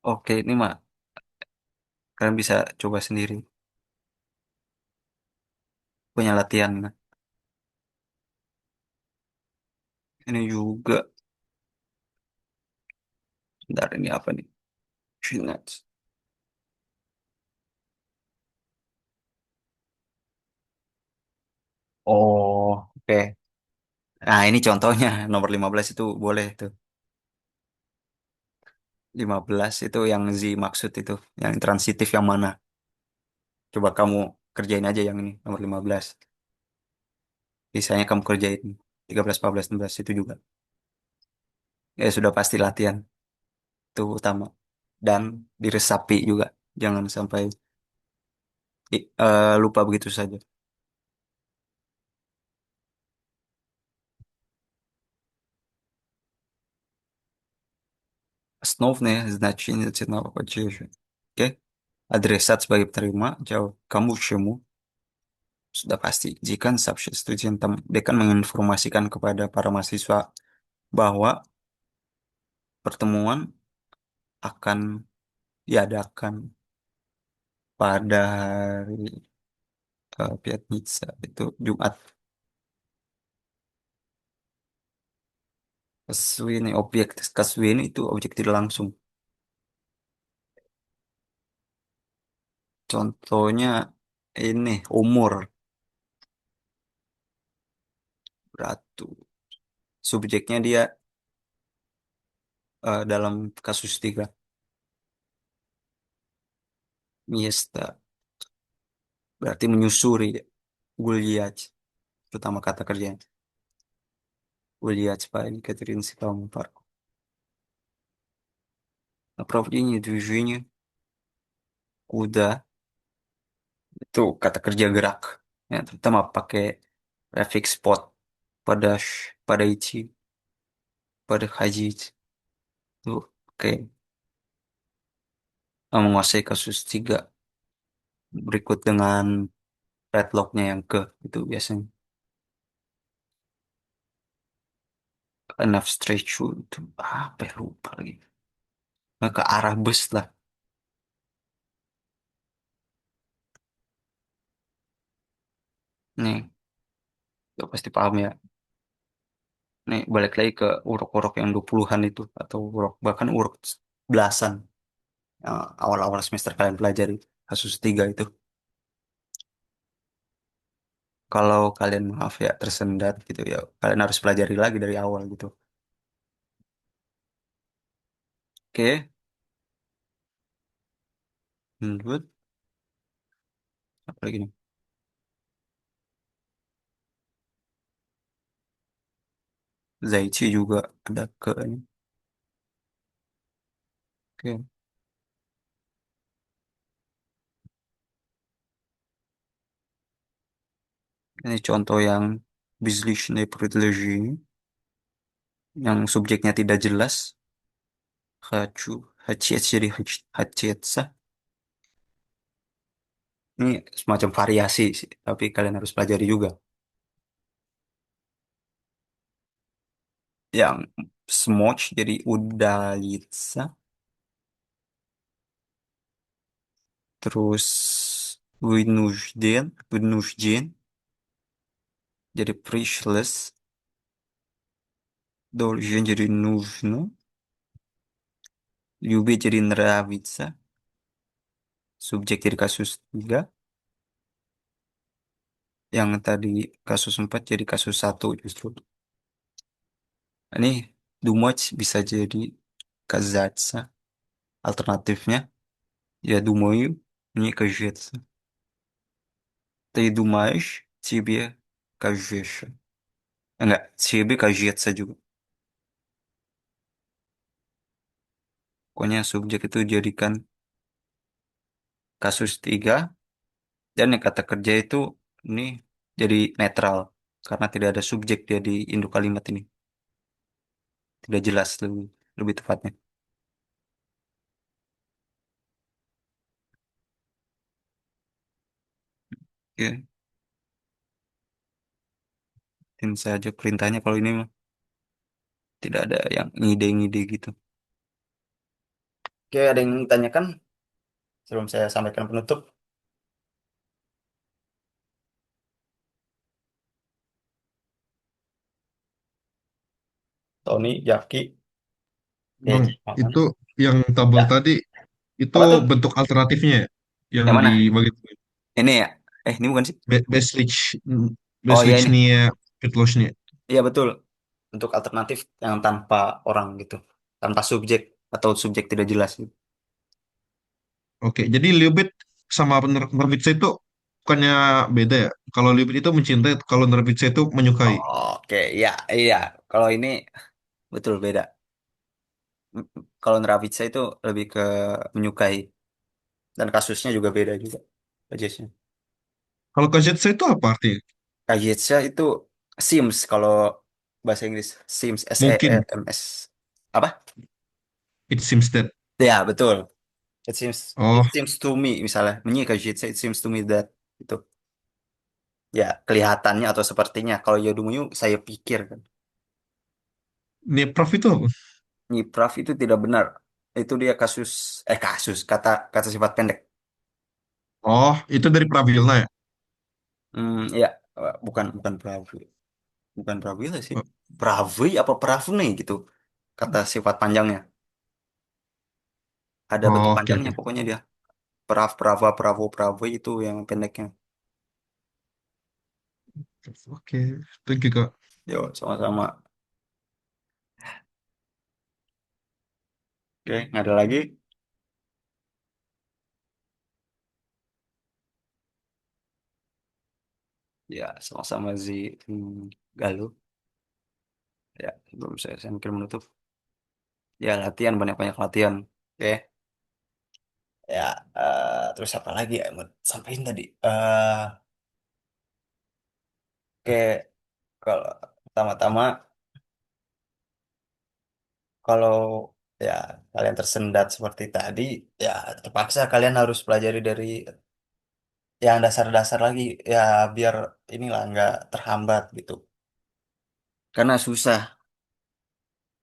Oke, ini mah kalian bisa coba sendiri. Punya latihan. Ini juga, bentar ini apa nih? Finance. Oh, oke. Nah, ini contohnya nomor 15 itu boleh tuh. 15 itu yang Z maksud itu, yang transitif yang mana? Coba kamu kerjain aja yang ini, nomor 15. Biasanya kamu kerjain 13, 14, 16 itu juga. Ya sudah pasti latihan, itu utama. Dan diresapi juga. Jangan sampai lupa begitu saja. Основное значение цветного подчеркивания. Oke, adresat sebagai penerima, jawab kamu чему? Sudah pasti. Jika subjek studi dekan menginformasikan kepada para mahasiswa bahwa pertemuan akan diadakan pada hari Piatnitsa, itu Jumat. Kaswini, objek Kaswini itu objek tidak langsung. Contohnya ini umur, beratu. Subjeknya dia dalam kasus tiga. Miesta, berarti menyusuri. Guliat, terutama kata kerjanya. Guliat спальник, принципиальный парк. Направление движения, куда, itu kata kerja gerak. Ya, terutama pakai prefix spot pada pada ichi, pada haji itu oke. Menguasai kasus tiga berikut dengan padlocknya yang ke itu biasanya enough stretch itu apa ya lupa lagi. Nah, ke arah bus lah. Nih, ya pasti paham ya. Nih, balik lagi ke urok-urok yang 20-an itu atau urok bahkan urok belasan yang awal-awal semester kalian pelajari kasus tiga itu. Kalau kalian maaf ya tersendat gitu ya, kalian harus pelajari lagi dari awal gitu. Oke, good. Apa lagi nih? Zaichi juga ada ke ini. Oke. Ini contoh yang Bezlichne Privilegie yang subjeknya tidak jelas. Hachu, hachiet jadi hachietsa. Ini semacam variasi sih, tapi kalian harus pelajari juga. Yang smoch jadi udalitsa. Terus wynujden jadi priceless. Должен jadi нужно. Любить jadi nравится. Subjek jadi kasus 3. Yang tadi kasus 4 jadi kasus 1 justru. Ini do much bisa jadi казаться. Alternatifnya ya думаю, мне кажется. Ты думаешь, тебе кажется. Enggak, тебе кажется juga. Pokoknya subjek itu jadikan kasus 3 dan yang kata kerja itu ini jadi netral karena tidak ada subjek dia di induk kalimat ini. Tidak jelas lebih lebih tepatnya. Oke, ikutin saja perintahnya kalau ini mah tidak ada yang ngide-ngide gitu. Oke, ada yang tanyakan sebelum saya sampaikan penutup? Tony, Jaki, Bang, Maman. itu yang tabel Ya, tadi itu apa tuh? bentuk alternatifnya ya? Yang Yang di mana? bagi Ini ya? Ini bukan sih? Oh iya ini. Beslichnia Pitlochnia. Iya betul. Untuk alternatif yang tanpa orang gitu. Tanpa subjek atau subjek tidak jelas gitu. Oke, jadi Liubit sama Nervitsa itu bukannya beda ya? Kalau Liubit itu mencintai, kalau Nervitsa itu menyukai. Oke, iya, iya. Kalau ini betul beda. Kalau Nravica itu lebih ke menyukai dan kasusnya juga beda juga kasusnya. Kalau KZC itu apa artinya? Kasusnya itu Sims kalau bahasa Inggris Sims Mungkin SEMS apa? it seems that. Ya betul. It Oh, seems to me misalnya menyi kasusnya it seems to me that itu ya kelihatannya atau sepertinya kalau Yodomuyu saya pikir kan Nepraf itu apa? Nyipraf itu tidak benar itu dia kasus kata kata sifat pendek. Oh, itu dari Pravilna ya? Ya bukan bukan Pravi. Bukan Prawira sih. Oh, Pravi apa Pravni gitu. Kata sifat panjangnya. Ada bentuk oh, oke, panjangnya oke. pokoknya dia. Prava, Pravo, Pravi itu yang pendeknya. Oke, thank you, Kak. Yo, sama-sama. Oke, nggak ada lagi. Ya, sama-sama Galuh. Ya, belum saya mungkin menutup. Ya, latihan, banyak-banyak latihan. Oke. Ya, terus apa lagi ya? Mau sampaikan tadi. Oke, kalau pertama-tama, kalau ya kalian tersendat seperti tadi, ya terpaksa kalian harus pelajari dari yang dasar-dasar lagi, ya biar inilah nggak terhambat gitu. Karena susah.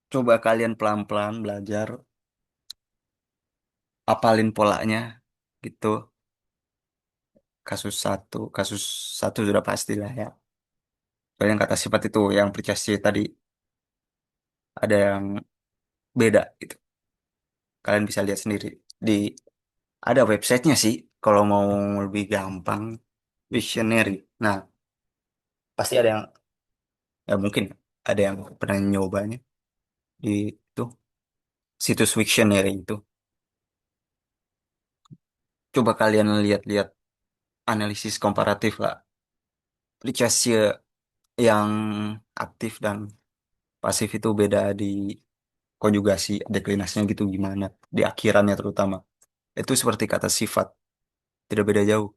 Coba kalian pelan-pelan belajar, apalin polanya gitu. Kasus satu sudah pastilah ya. Soalnya yang kata sifat itu, yang percaya tadi ada yang beda gitu. Kalian bisa lihat sendiri di ada websitenya sih. Kalau mau lebih gampang, Wiktionary. Nah, pasti ada yang ya mungkin ada yang pernah nyobanya di itu situs Wiktionary itu. Coba kalian lihat-lihat analisis komparatif lah. Aplikasi yang aktif dan Pasif itu beda di konjugasi, deklinasinya gitu gimana. Di akhirannya terutama. Itu seperti kata sifat, tidak beda jauh.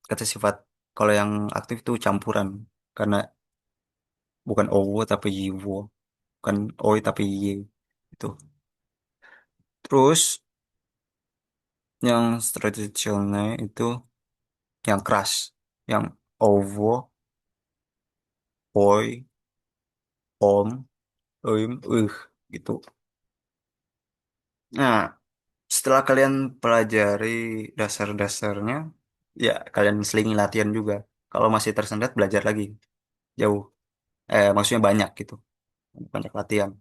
Kata sifat, kalau yang aktif itu campuran. Karena bukan owo tapi yiwo. Bukan oi tapi ye. Itu. Terus yang tradisional itu yang keras. Yang ovo, oi, om, gitu. Nah, setelah kalian pelajari dasar-dasarnya, ya kalian selingi latihan juga. Kalau masih tersendat, belajar lagi. Jauh. Maksudnya banyak gitu. Banyak latihan.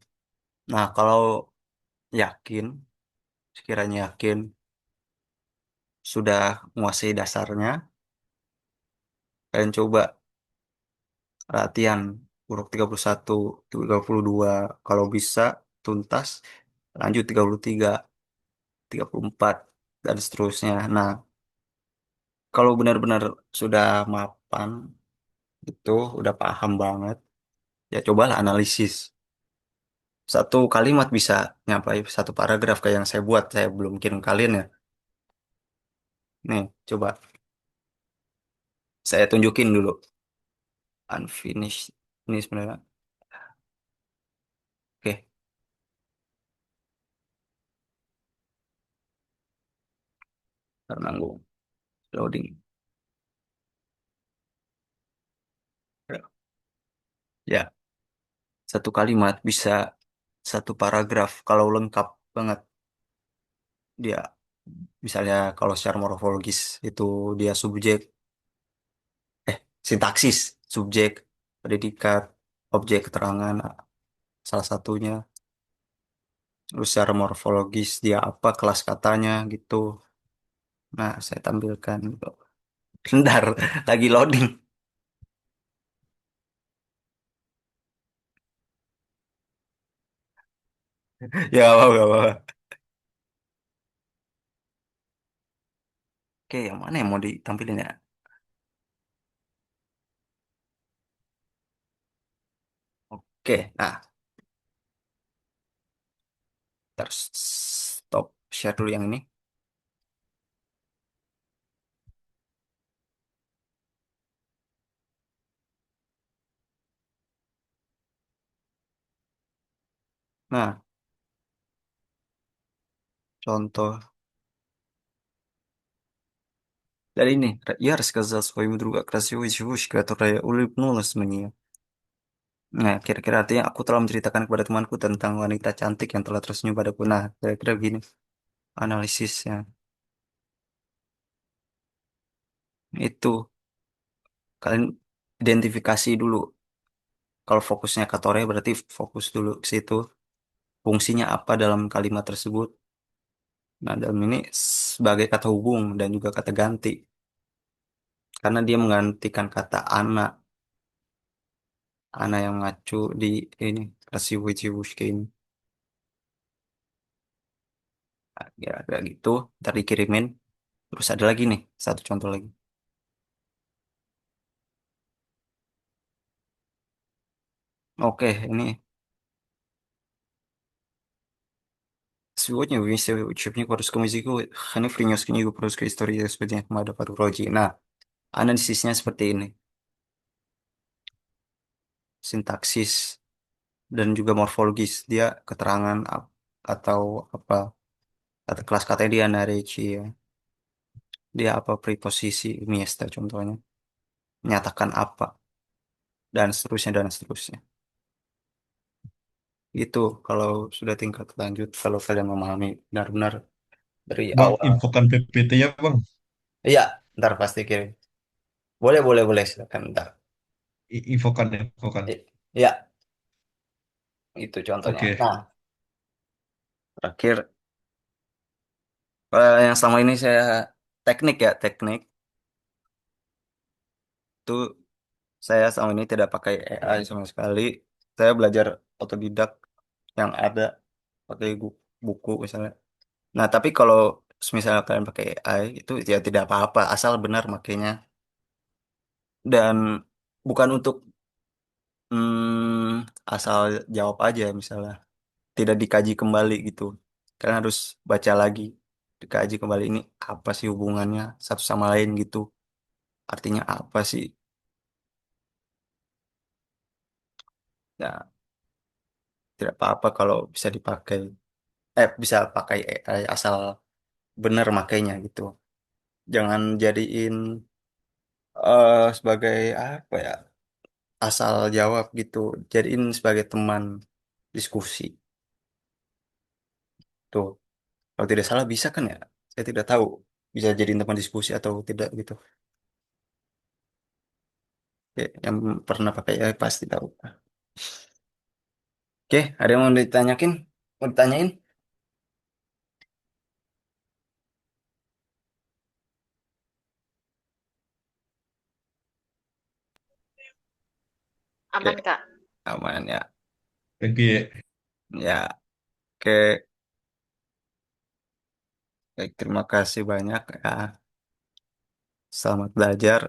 Nah, kalau yakin, sekiranya yakin sudah menguasai dasarnya, kalian coba latihan urut 31, 32. Kalau bisa tuntas, lanjut 33, 34, dan seterusnya. Nah, kalau benar-benar sudah mapan, itu udah paham banget, ya cobalah analisis. Satu kalimat bisa nyampai satu paragraf kayak yang saya buat, saya belum kirim kalian ya. Nih, coba saya tunjukin dulu. Unfinished. Ini sebenarnya. Oke, ntar nanggung. Loading. Ya, satu kalimat bisa satu paragraf kalau lengkap banget. Dia, misalnya kalau secara morfologis itu dia subjek, sintaksis, subjek, predikat, objek keterangan, salah satunya. Terus secara morfologis dia apa kelas katanya gitu. Nah, saya tampilkan gitu. Bentar, lagi loading. Ya, gak apa-apa, gak apa-apa. Oke, yang mana yang mau ditampilin ya? Oke, nah, terus stop share dulu yang ini. Nah, contoh dari ini. Я рассказал своему другу о красивой девушке, которая улыбнулась мне. Nah, kira-kira artinya aku telah menceritakan kepada temanku tentang wanita cantik yang telah tersenyum padaku. Nah, kira-kira begini analisisnya. Itu kalian identifikasi dulu. Kalau fokusnya Katore berarti fokus dulu ke situ. Fungsinya apa dalam kalimat tersebut? Nah, dalam ini sebagai kata hubung dan juga kata ganti. Karena dia menggantikan kata anak. Anak yang ngacu di ini. Kasih wuski ini. Nah, kira-kira gitu. Ntar dikirimin. Terus ada lagi nih. Satu contoh lagi. Oke, ini. Сегодня вместе учебник по русскому языку Ханиф принес книгу по русской истории господина Ахмада Фарвроди. Nah, analisisnya seperti ini. Sintaksis dan juga morfologis. Dia keterangan atau apa. Kata kelas katanya dia nareci ya. Dia apa preposisi miesta contohnya. Menyatakan apa. Dan seterusnya dan seterusnya. Itu kalau sudah tingkat lanjut. Kalau kalian memahami benar-benar dari Bang, awal. infokan PPT ya, Bang. Iya, ntar pasti kirim. Boleh, boleh, boleh. Silakan ntar. Infokan, infokan. Iya, itu contohnya. Oke. Nah, terakhir, yang selama ini saya teknik ya, teknik itu saya selama ini tidak pakai AI sama sekali. Saya belajar otodidak yang ada pakai buku misalnya. Nah, tapi kalau misalnya kalian pakai AI itu ya tidak apa-apa, asal benar makainya. Dan bukan untuk Asal jawab aja misalnya. Tidak dikaji kembali gitu. Kalian harus baca lagi. Dikaji kembali ini apa sih hubungannya satu sama lain gitu. Artinya apa sih? Ya, tidak apa-apa kalau bisa dipakai. Bisa pakai AI asal benar makainya gitu. Jangan jadiin sebagai apa ya? Asal jawab gitu. Jadiin sebagai teman diskusi. Tuh, kalau tidak salah bisa kan ya? Saya tidak tahu bisa jadiin teman diskusi atau tidak gitu. Oke, yang pernah pakai AI pasti tahu. Oke, ada yang mau ditanyakin? Mau ditanyain? Aman, Oke, Kak. aman ya. Oke, Ya, oke. Baik, terima kasih banyak ya. Selamat belajar.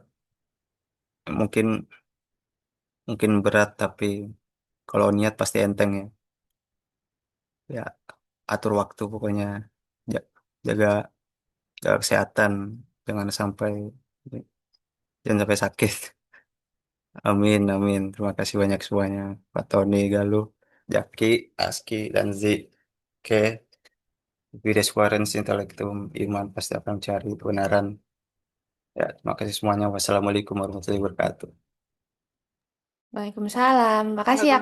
Mungkin mungkin berat tapi kalau niat pasti enteng ya. Ya, atur waktu pokoknya. Ja- Jaga, jaga kesehatan. Jangan sampai jangan sampai sakit. Amin, amin. Terima kasih banyak semuanya. Pak Tony, Galuh, Jaki, Aski, dan Z. Oke, Vides Quarens Intelektum Iman pasti akan cari kebenaran. Ya, terima kasih semuanya. Wassalamualaikum warahmatullahi wabarakatuh. Waalaikumsalam. Makasih ya,